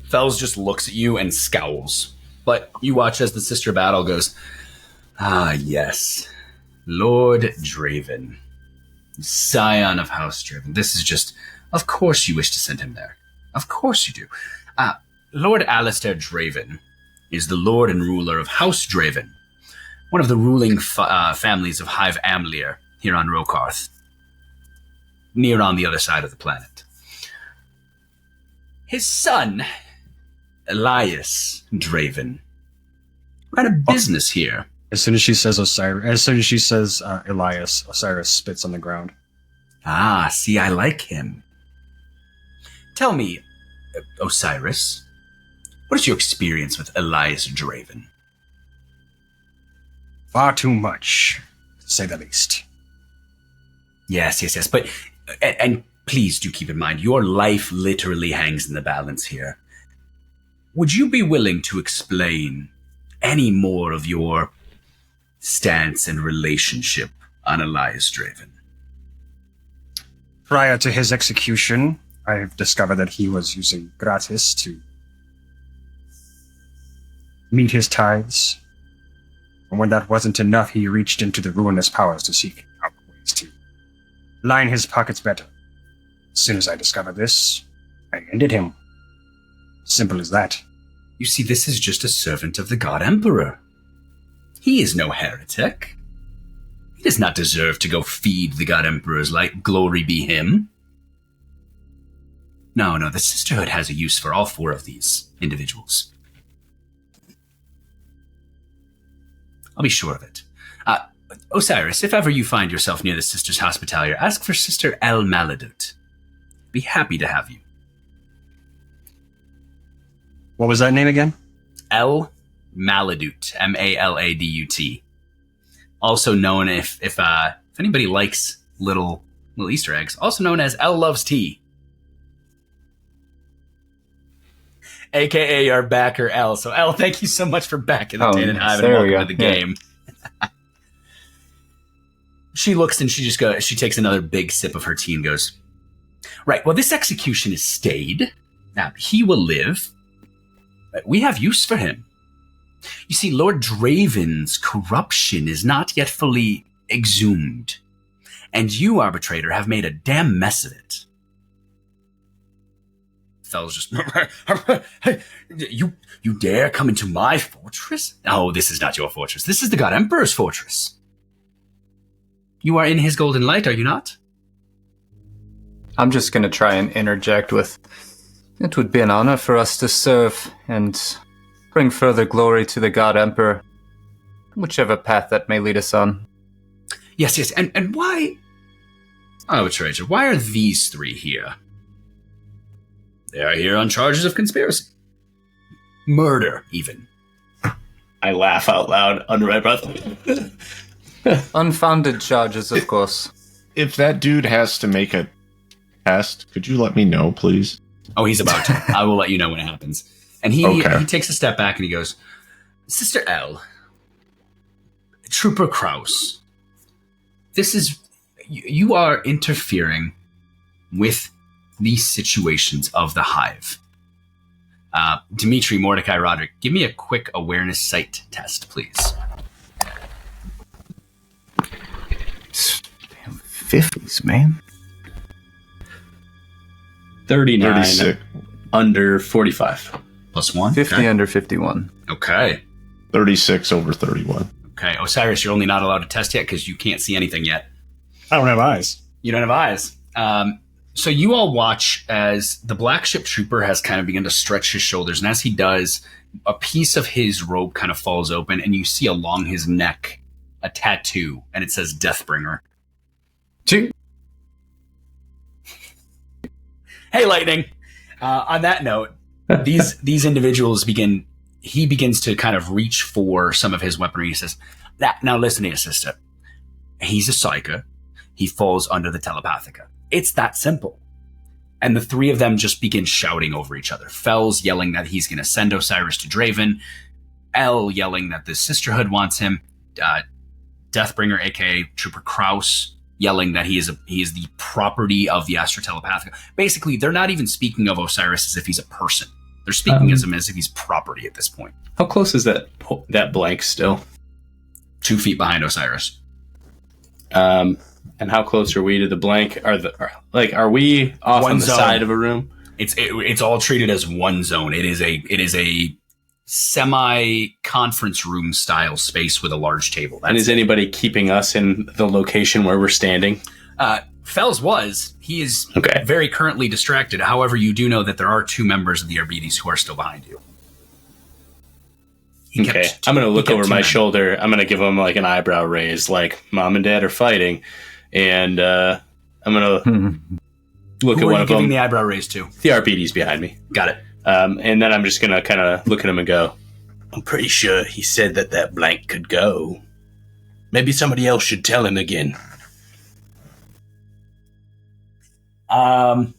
Speaker 1: Fells just looks at you and scowls. But you watch as the sister battle goes, yes, Lord Draven, scion of House Draven. This is just, of course you wish to send him there. Of course you do. Lord Alistair Draven is the lord and ruler of House Draven. one of the ruling families of Hive Amlir here on Rokarth, near on the other side of the planet. His son, Elias Draven, ran a business here.
Speaker 5: As soon as she says Elias, Osiris spits on the ground.
Speaker 1: Ah, see, I like him. Tell me, Osiris, what is your experience with Elias Draven?
Speaker 5: Far too much, to say the least.
Speaker 1: Yes. But, and please do keep in mind, your life literally hangs in the balance here. Would you be willing to explain any more of your stance and relationship on Elias Draven?
Speaker 5: Prior to his execution, I've discovered that he was using gratis to meet his tithes. And when that wasn't enough, he reached into the ruinous powers to seek out ways to line his pockets better. As soon as I discovered this, I ended him. Simple as that.
Speaker 1: You see, this is just a servant of the God Emperor. He is no heretic. He does not deserve to go feed the God Emperor's light. Glory be him. No, the Sisterhood has a use for all 4 of these individuals. I'll be sure of it. Osiris, if ever you find yourself near the Sisters Hospitalier, ask for Sister El Maledictum. Be happy to have you.
Speaker 5: What was that name again?
Speaker 1: El Maledictum, Maladut. Also known, if anybody likes little Easter eggs, also known as El Loves Tea. AKA our backer, El. So, El, thank you so much for backing the Tainted Hive and welcome to the game. She looks and she takes another big sip of her tea and goes, right, well, this execution is stayed. Now, he will live. We have use for him. You see, Lord Draven's corruption is not yet fully exhumed, and you, Arbitrator, have made a damn mess of it. Fell's just, you dare come into my fortress? Oh, this is not your fortress. This is the God Emperor's fortress. You are in his golden light, are you not?
Speaker 2: I'm just going to try and interject with, it would be an honor for us to serve and bring further glory to the God Emperor, whichever path that may lead us on.
Speaker 1: Yes, and why, Arbitrator, why are these 3 here? They are here on charges of conspiracy. Murder, even.
Speaker 4: I laugh out loud under my breath.
Speaker 2: Unfounded charges, of course.
Speaker 3: If that dude has to make a test, could you let me know, please?
Speaker 1: Oh, he's about to. I will let you know when it happens. And he takes a step back and he goes, Sister L, Trooper Kraus, this is, you are interfering with these situations of the Hive. Dmitry, Mordecai, Roderick, give me a quick awareness sight test, please.
Speaker 2: Damn 50s, man.
Speaker 4: 39
Speaker 3: 36.
Speaker 4: under 45.
Speaker 1: +1?
Speaker 2: 50
Speaker 1: okay.
Speaker 2: under 51.
Speaker 1: Okay.
Speaker 3: 36 over 31.
Speaker 1: Okay, Osiris, you're only not allowed to test yet because you can't see anything yet.
Speaker 5: I don't have eyes.
Speaker 1: You don't have eyes. So you all watch as the Black Ship Trooper has kind of begun to stretch his shoulders, and as he does, a piece of his robe kind of falls open, and you see along his neck a tattoo, and it says Deathbringer. Hey, Lightning! On that note, these individuals he begins to kind of reach for some of his weaponry. He says, now listen here, sister. He's a psyker. He falls under the telepathica. It's that simple. And the 3 of them just begin shouting over each other. Fell's yelling that he's going to send Osiris to Draven. L yelling that the Sisterhood wants him. Deathbringer, aka Trooper Kraus, yelling that he is the property of the Astra Telepathica. Basically, they're not even speaking of Osiris as if he's a person. They're speaking of him as if he's property at this point.
Speaker 4: How close is that blank still?
Speaker 1: 2 feet behind Osiris.
Speaker 4: And how close are we to the blank? Are we off
Speaker 1: One
Speaker 4: on the
Speaker 1: zone.
Speaker 4: side of a room?
Speaker 1: It's all treated as one zone. It is a semi-conference room style space with a large table.
Speaker 4: And is anybody keeping us in the location where we're standing?
Speaker 1: Fells was. He is very currently distracted. However, you do know that there are 2 members of the Arbites who are still behind you.
Speaker 4: I'm going to look over my shoulder. I'm going to give him like an eyebrow raise, like Mom and Dad are fighting. And I'm going to look at one of them. Who are you giving
Speaker 1: the eyebrow raise to?
Speaker 4: The Arbites behind me.
Speaker 1: Got it.
Speaker 4: And then I'm just going to kind of look at him and go, I'm pretty sure he said that blank could go. Maybe somebody else should tell him again. I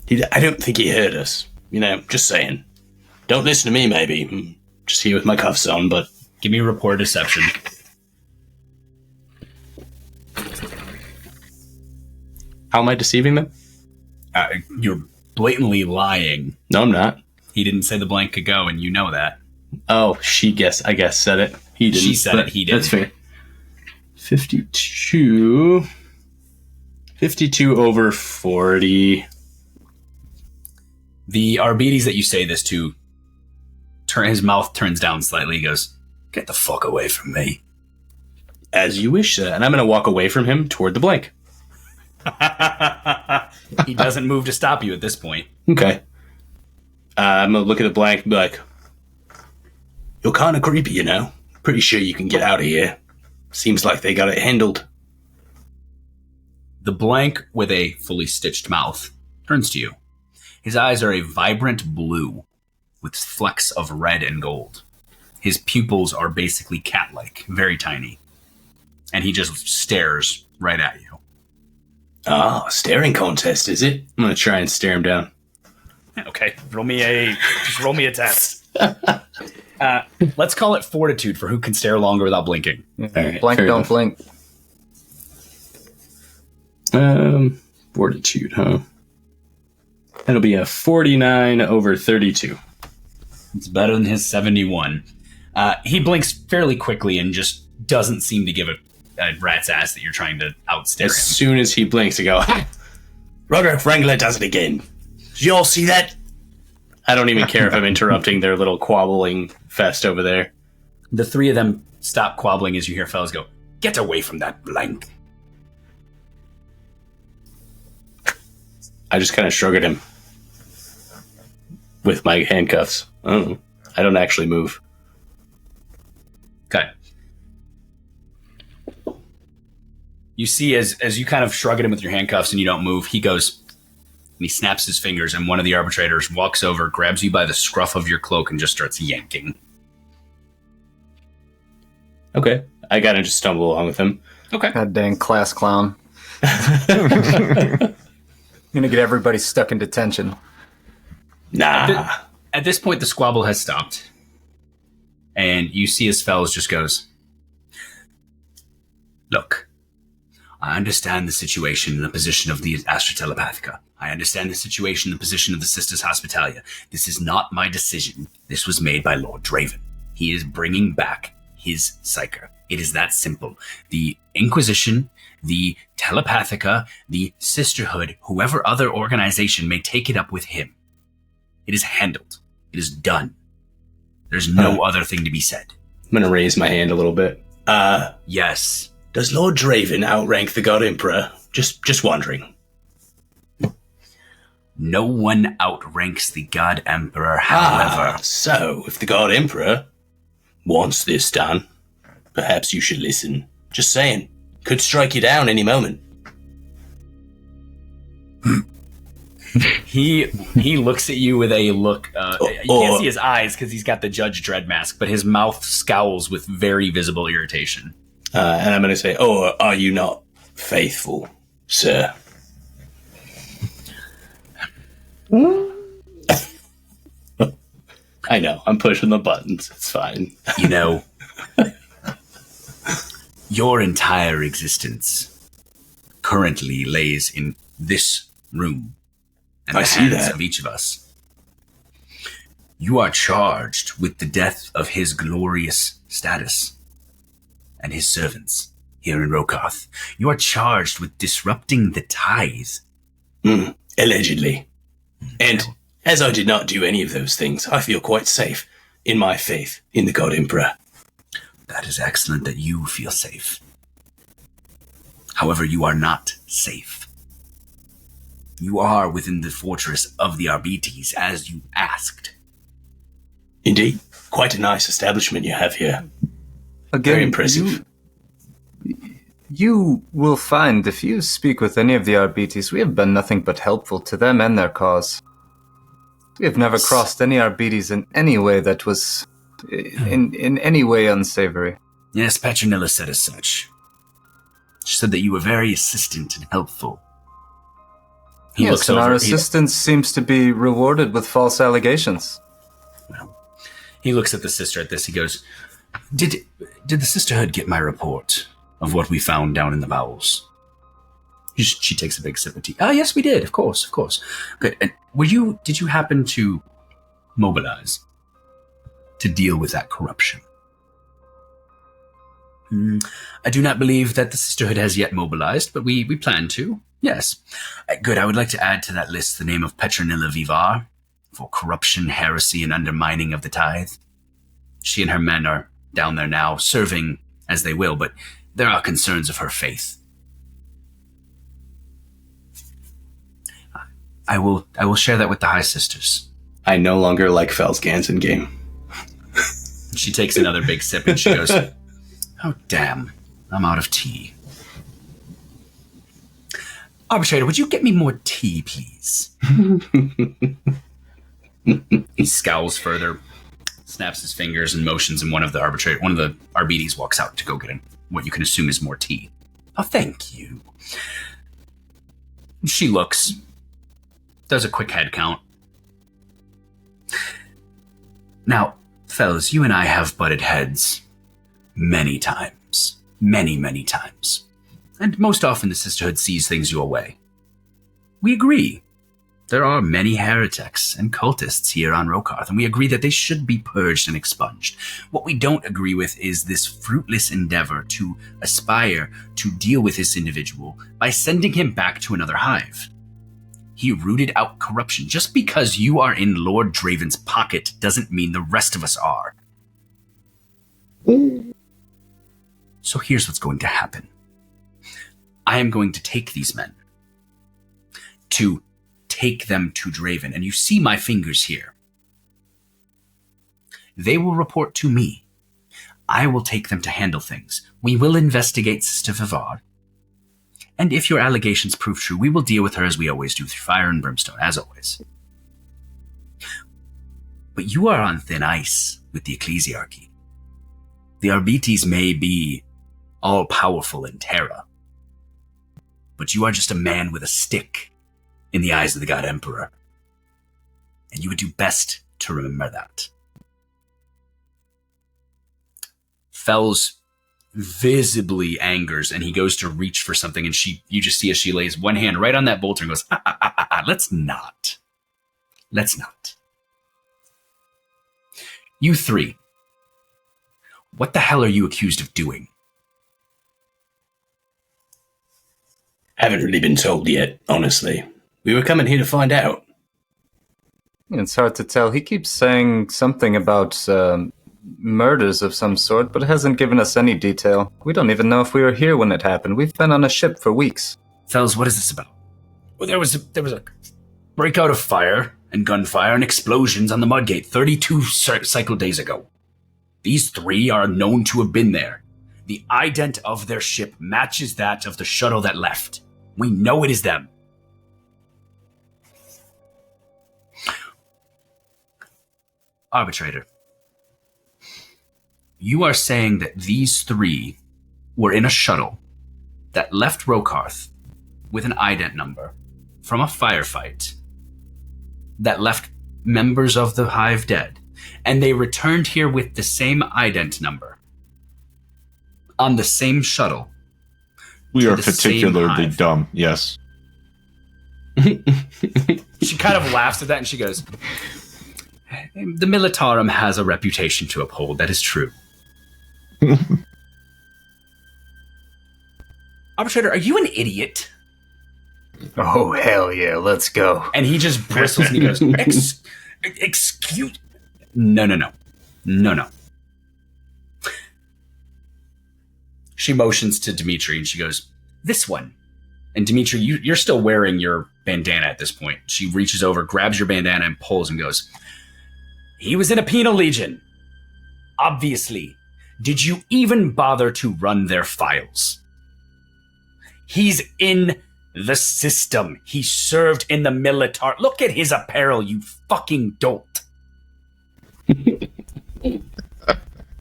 Speaker 4: don't think he heard us. Just saying. Don't listen to me, maybe. I'm just here with my cuffs on, but...
Speaker 1: Give me a report deception.
Speaker 4: How am I deceiving them?
Speaker 1: You're blatantly lying.
Speaker 4: No, I'm not.
Speaker 1: He didn't say the blank could go, and you know that.
Speaker 4: Oh, I guess said it. He didn't.
Speaker 1: She said it, he didn't.
Speaker 4: That's fair. 52 over 40.
Speaker 1: The Arbites that you say this to, his mouth turns down slightly. He goes, "Get the fuck away from me."
Speaker 4: As you wish, sir. And I'm going to walk away from him toward the blank.
Speaker 1: He doesn't move to stop you at this point.
Speaker 4: Okay. I'm going to look at the blank and be like, you're kind of creepy, Pretty sure you can get out of here. Seems like they got it handled.
Speaker 1: The blank, with a fully stitched mouth, turns to you. His eyes are a vibrant blue with flecks of red and gold. His pupils are basically cat-like, very tiny. And he just stares right at you.
Speaker 4: Ah, staring contest, is it? I'm going to try and stare him down.
Speaker 1: Okay, roll me a test. Let's call it fortitude for who can stare longer without blinking.
Speaker 2: Right, blank, don't enough. Blink.
Speaker 4: Fortitude, huh? That'll be a 49 over 32.
Speaker 1: It's better than his 71. He blinks fairly quickly and just doesn't seem to give a rat's ass that you're trying to outstare him.
Speaker 4: As soon as he blinks, I go, ha! Roderick Wrangler does it again. Did you all see that? I don't even care if I'm interrupting their little quabbling fest over there.
Speaker 1: The 3 of them stop quabbling as you hear fellas go, "Get away from that blank."
Speaker 4: I just kind of shrug at him with my handcuffs. I don't actually move.
Speaker 1: Okay. You see, as you kind of shrug at him with your handcuffs and you don't move, he goes, and he snaps his fingers, and one of the arbitrators walks over, grabs you by the scruff of your cloak, and just starts yanking.
Speaker 4: Okay. I gotta just stumble along with him.
Speaker 1: Okay.
Speaker 2: God dang class clown. Gonna get everybody stuck in detention.
Speaker 4: Nah.
Speaker 1: At this point, the squabble has stopped. And you see as Fells just goes, "Look, I understand the situation and the position of the Astra Telepathica. I understand the situation and the position of the Sisters Hospitalia. This is not my decision. This was made by Lord Draven. He is bringing back his psyker. It is that simple. The Inquisition, the Telepathica, the Sisterhood, whoever other organization may take it up with him. It is handled. It is done. There's no other thing to be said."
Speaker 4: I'm going to raise my hand a little bit.
Speaker 1: Yes.
Speaker 4: Does Lord Draven outrank the God Emperor? Just wondering.
Speaker 1: No one outranks the God Emperor, however.
Speaker 4: So, if the God Emperor wants this done, perhaps you should listen. Just saying. Could strike you down any moment.
Speaker 1: He looks at you with a look. You can't see his eyes because he's got the Judge Dredd mask, but his mouth scowls with very visible irritation.
Speaker 4: And I'm going to say, are you not faithful, sir? I know, I'm pushing the buttons. It's fine.
Speaker 1: Your entire existence currently lays in this room and the hands of each of us. You are charged with the death of his glorious status and his servants here in Rokarth. You are charged with disrupting the tithe.
Speaker 4: Allegedly. And as I did not do any of those things, I feel quite safe. in my faith, in the God Emperor.
Speaker 1: That is excellent that you feel safe. However, you are not safe. You are within the fortress of the Arbites, as you asked.
Speaker 4: Indeed. Quite a nice establishment you have here.
Speaker 2: Again,
Speaker 4: very impressive.
Speaker 2: You will find, if you speak with any of the Arbites, we have been nothing but helpful to them and their cause. We have never crossed any Arbites in any way that was in any way unsavory.
Speaker 1: Yes, Petronilla said as such. She said that you were very assistant and helpful.
Speaker 2: Yes, and our assistance seems to be rewarded with false allegations.
Speaker 1: Well, he looks at the sister at this. He goes, Did the sisterhood get my report of what we found down in the bowels? She takes a big sip of tea. Ah, yes, we did. Of course. Good. And did you happen to mobilize to deal with that corruption? I do not believe that the sisterhood has yet mobilized, but we plan to. Yes. Good. I would like to add to that list the name of Petronilla Vivar for corruption, heresy, and undermining of the tithe. She and her men are down there now, serving as they will, but there are concerns of her faith. I will share that with the High Sisters.
Speaker 4: I no longer like Fel's Ganson game.
Speaker 1: She takes another big sip and she goes, Oh, damn. I'm out of tea. Arbitrator, would you get me more tea, please? He scowls further, snaps his fingers and motions, and one of the Arbites walks out to go get him what you can assume is more tea. Oh, thank you. She looks, does a quick head count. Now, fellas, you and I have butted heads many times. Many times. And most often the sisterhood sees things your way. We agree. There are many heretics and cultists here on Rokarth, and we agree that they should be purged and expunged. What we don't agree with is this fruitless endeavor to aspire to deal with this individual by sending him back to another hive. He rooted out corruption. Just because you are in Lord Draven's pocket doesn't mean the rest of us are. So here's what's going to happen. I am going to take these men, to take them to Draven, and you see my fingers here. They will report to me. I will take them to handle things. We will investigate Sister Vivar. And if your allegations prove true, we will deal with her as we always do, through fire and brimstone, as always. But you are on thin ice with the Ecclesiarchy. The Arbites may be all-powerful in Terra, but you are just a man with a stick in the eyes of the God Emperor. And you would do best to remember that. Fells visibly angers, and he goes to reach for something, and you just see as she lays one hand right on that bolter and goes, let's not. You three, what the hell are you accused of doing?
Speaker 4: Haven't really been told yet, honestly. We were coming here to find out.
Speaker 2: It's hard to tell. He keeps saying something about murders of some sort, but hasn't given us any detail. We don't even know if we were here when it happened. We've been on a ship for weeks.
Speaker 1: Fellas, what is this about? Well, there was a breakout of fire and gunfire and explosions on the Mudgate 32 cycle days ago. These three are known to have been there. The ident of their ship matches that of the shuttle that left. We know it is them. Arbitrator, you are saying that these three were in a shuttle that left Rokarth with an ident number from a firefight that left members of the Hive dead, and they returned here with the same ident number on the same shuttle.
Speaker 3: We are particularly dumb, yes.
Speaker 1: She kind of laughs at that and she goes, the Militarum has a reputation to uphold, that is true. Arbitrator, are you an idiot?
Speaker 2: Oh, hell yeah, let's go.
Speaker 1: And he just bristles and he goes, excuse... No. No. She motions to Dmitry and she goes, this one. And Dmitry, you're still wearing your bandana at this point. She reaches over, grabs your bandana and pulls and goes, he was in a penal legion. Obviously. Did you even bother to run their files? He's in the system. He served in the military. Look at his apparel, you fucking dolt.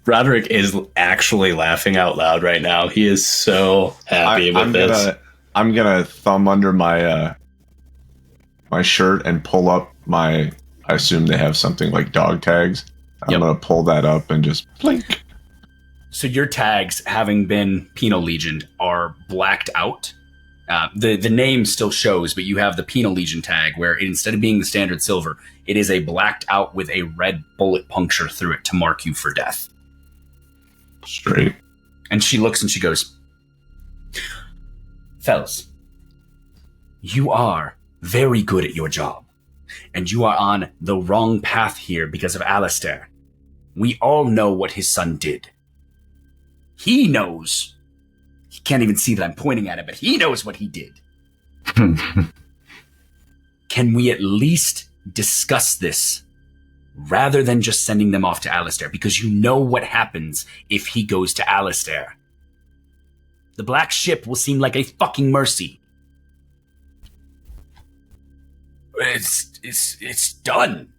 Speaker 4: Roderick is actually laughing out loud right now. He is so happy with this.
Speaker 3: I'm gonna thumb under my my shirt and pull up my. I assume they have something like dog tags. I'm gonna pull that up and just blink.
Speaker 1: So your tags, having been penal legioned, are blacked out. The name still shows, but you have the penal legion tag, where instead of being the standard silver, it is a blacked out with a red bullet puncture through it to mark you for death.
Speaker 3: Straight.
Speaker 1: And she looks and she goes, fellas, you are very good at your job, and you are on the wrong path here because of Alistair. We all know what his son did. He knows. He can't even see that I'm pointing at him, but he knows what he did. Can we at least discuss this rather than just sending them off to Alistair? Because you know what happens if he goes to Alistair. The black ship will seem like a fucking mercy. It's done.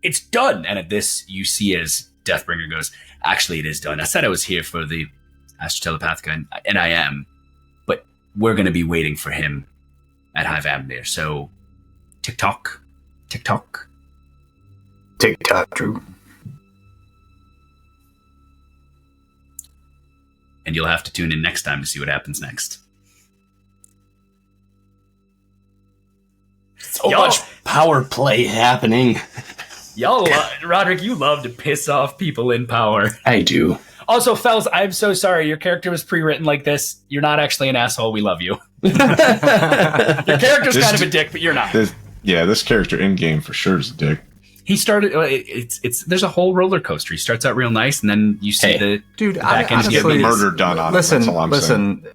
Speaker 1: It's done. And at this, you see as Deathbringer goes, actually, it is done. I said I was here for the Astra Telepathica, and I am. But we're going to be waiting for him at Hive Avenir. So, tick-tock. Tick-tock.
Speaker 2: Tick-tock, Drew.
Speaker 1: And you'll have to tune in next time to see what happens next.
Speaker 4: So much power play happening.
Speaker 1: Roderick, you love to piss off people in power.
Speaker 4: I do.
Speaker 1: Also, fellas, I'm so sorry. Your character was pre-written like this. You're not actually an asshole. We love you. Your character's kind of a dick, but you're not.
Speaker 3: This character in-game for sure is a dick.
Speaker 1: He started. There's a whole roller coaster. He starts out real nice, and then you see the back end
Speaker 3: get murder done on
Speaker 2: listen,
Speaker 3: it. That's all I'm saying.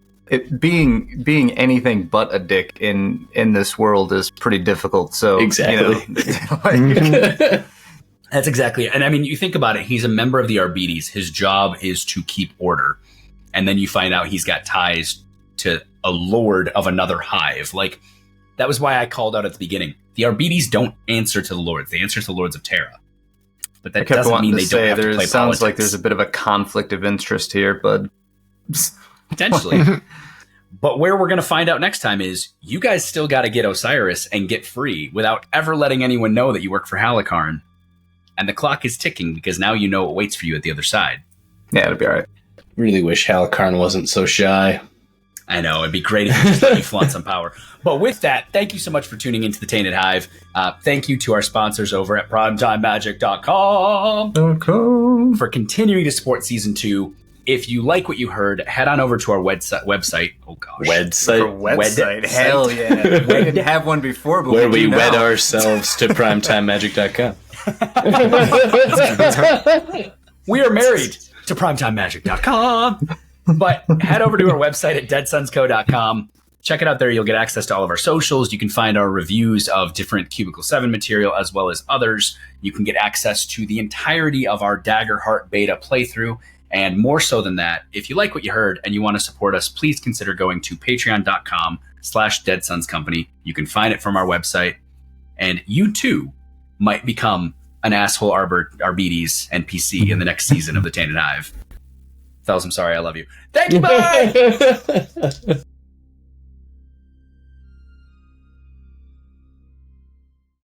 Speaker 2: Being anything but a dick in this world is pretty difficult. So
Speaker 4: exactly,
Speaker 1: that's exactly it. And I mean, you think about it. He's a member of the Arbites. His job is to keep order, and then you find out he's got ties to a lord of another hive. Like that was why I called out at the beginning. The Arbites don't answer to the lords; they answer to the lords of Terra. But that doesn't mean they don't have to play politics.
Speaker 2: Sounds like there's a bit of a conflict of interest here, bud.
Speaker 1: Potentially. But where we're going to find out next time is you guys still got to get Osiris and get free without ever letting anyone know that you work for Halikarn. And the clock is ticking because now you know what waits for you at the other side.
Speaker 2: Yeah, it'll be all right.
Speaker 4: Really wish Halikarn wasn't so shy.
Speaker 1: I know. It'd be great if you just let me flaunt some power. But with that, thank you so much for tuning into the Tainted Hive. Thank you to our sponsors over at PrimetimeMagic.com for continuing to support Season 2. If you like what you heard, head on over to our website. Oh, gosh.
Speaker 2: Website. Hell yeah. We didn't have one before, but
Speaker 4: where we wed ourselves to PrimetimeMagic.com.
Speaker 1: We are married to PrimetimeMagic.com. But head over to our website at DeadSunsCo.com. Check it out there. You'll get access to all of our socials. You can find our reviews of different Cubicle 7 material as well as others. You can get access to the entirety of our Daggerheart beta playthrough. And more so than that, if you like what you heard and you want to support us, please consider going to patreon.com/DeadSunsCompany. You can find it from our website. And you too might become an asshole Arbites NPC in the next season of the Tainted Hive. Fellas, I'm sorry. I love you. Thank you. Bye.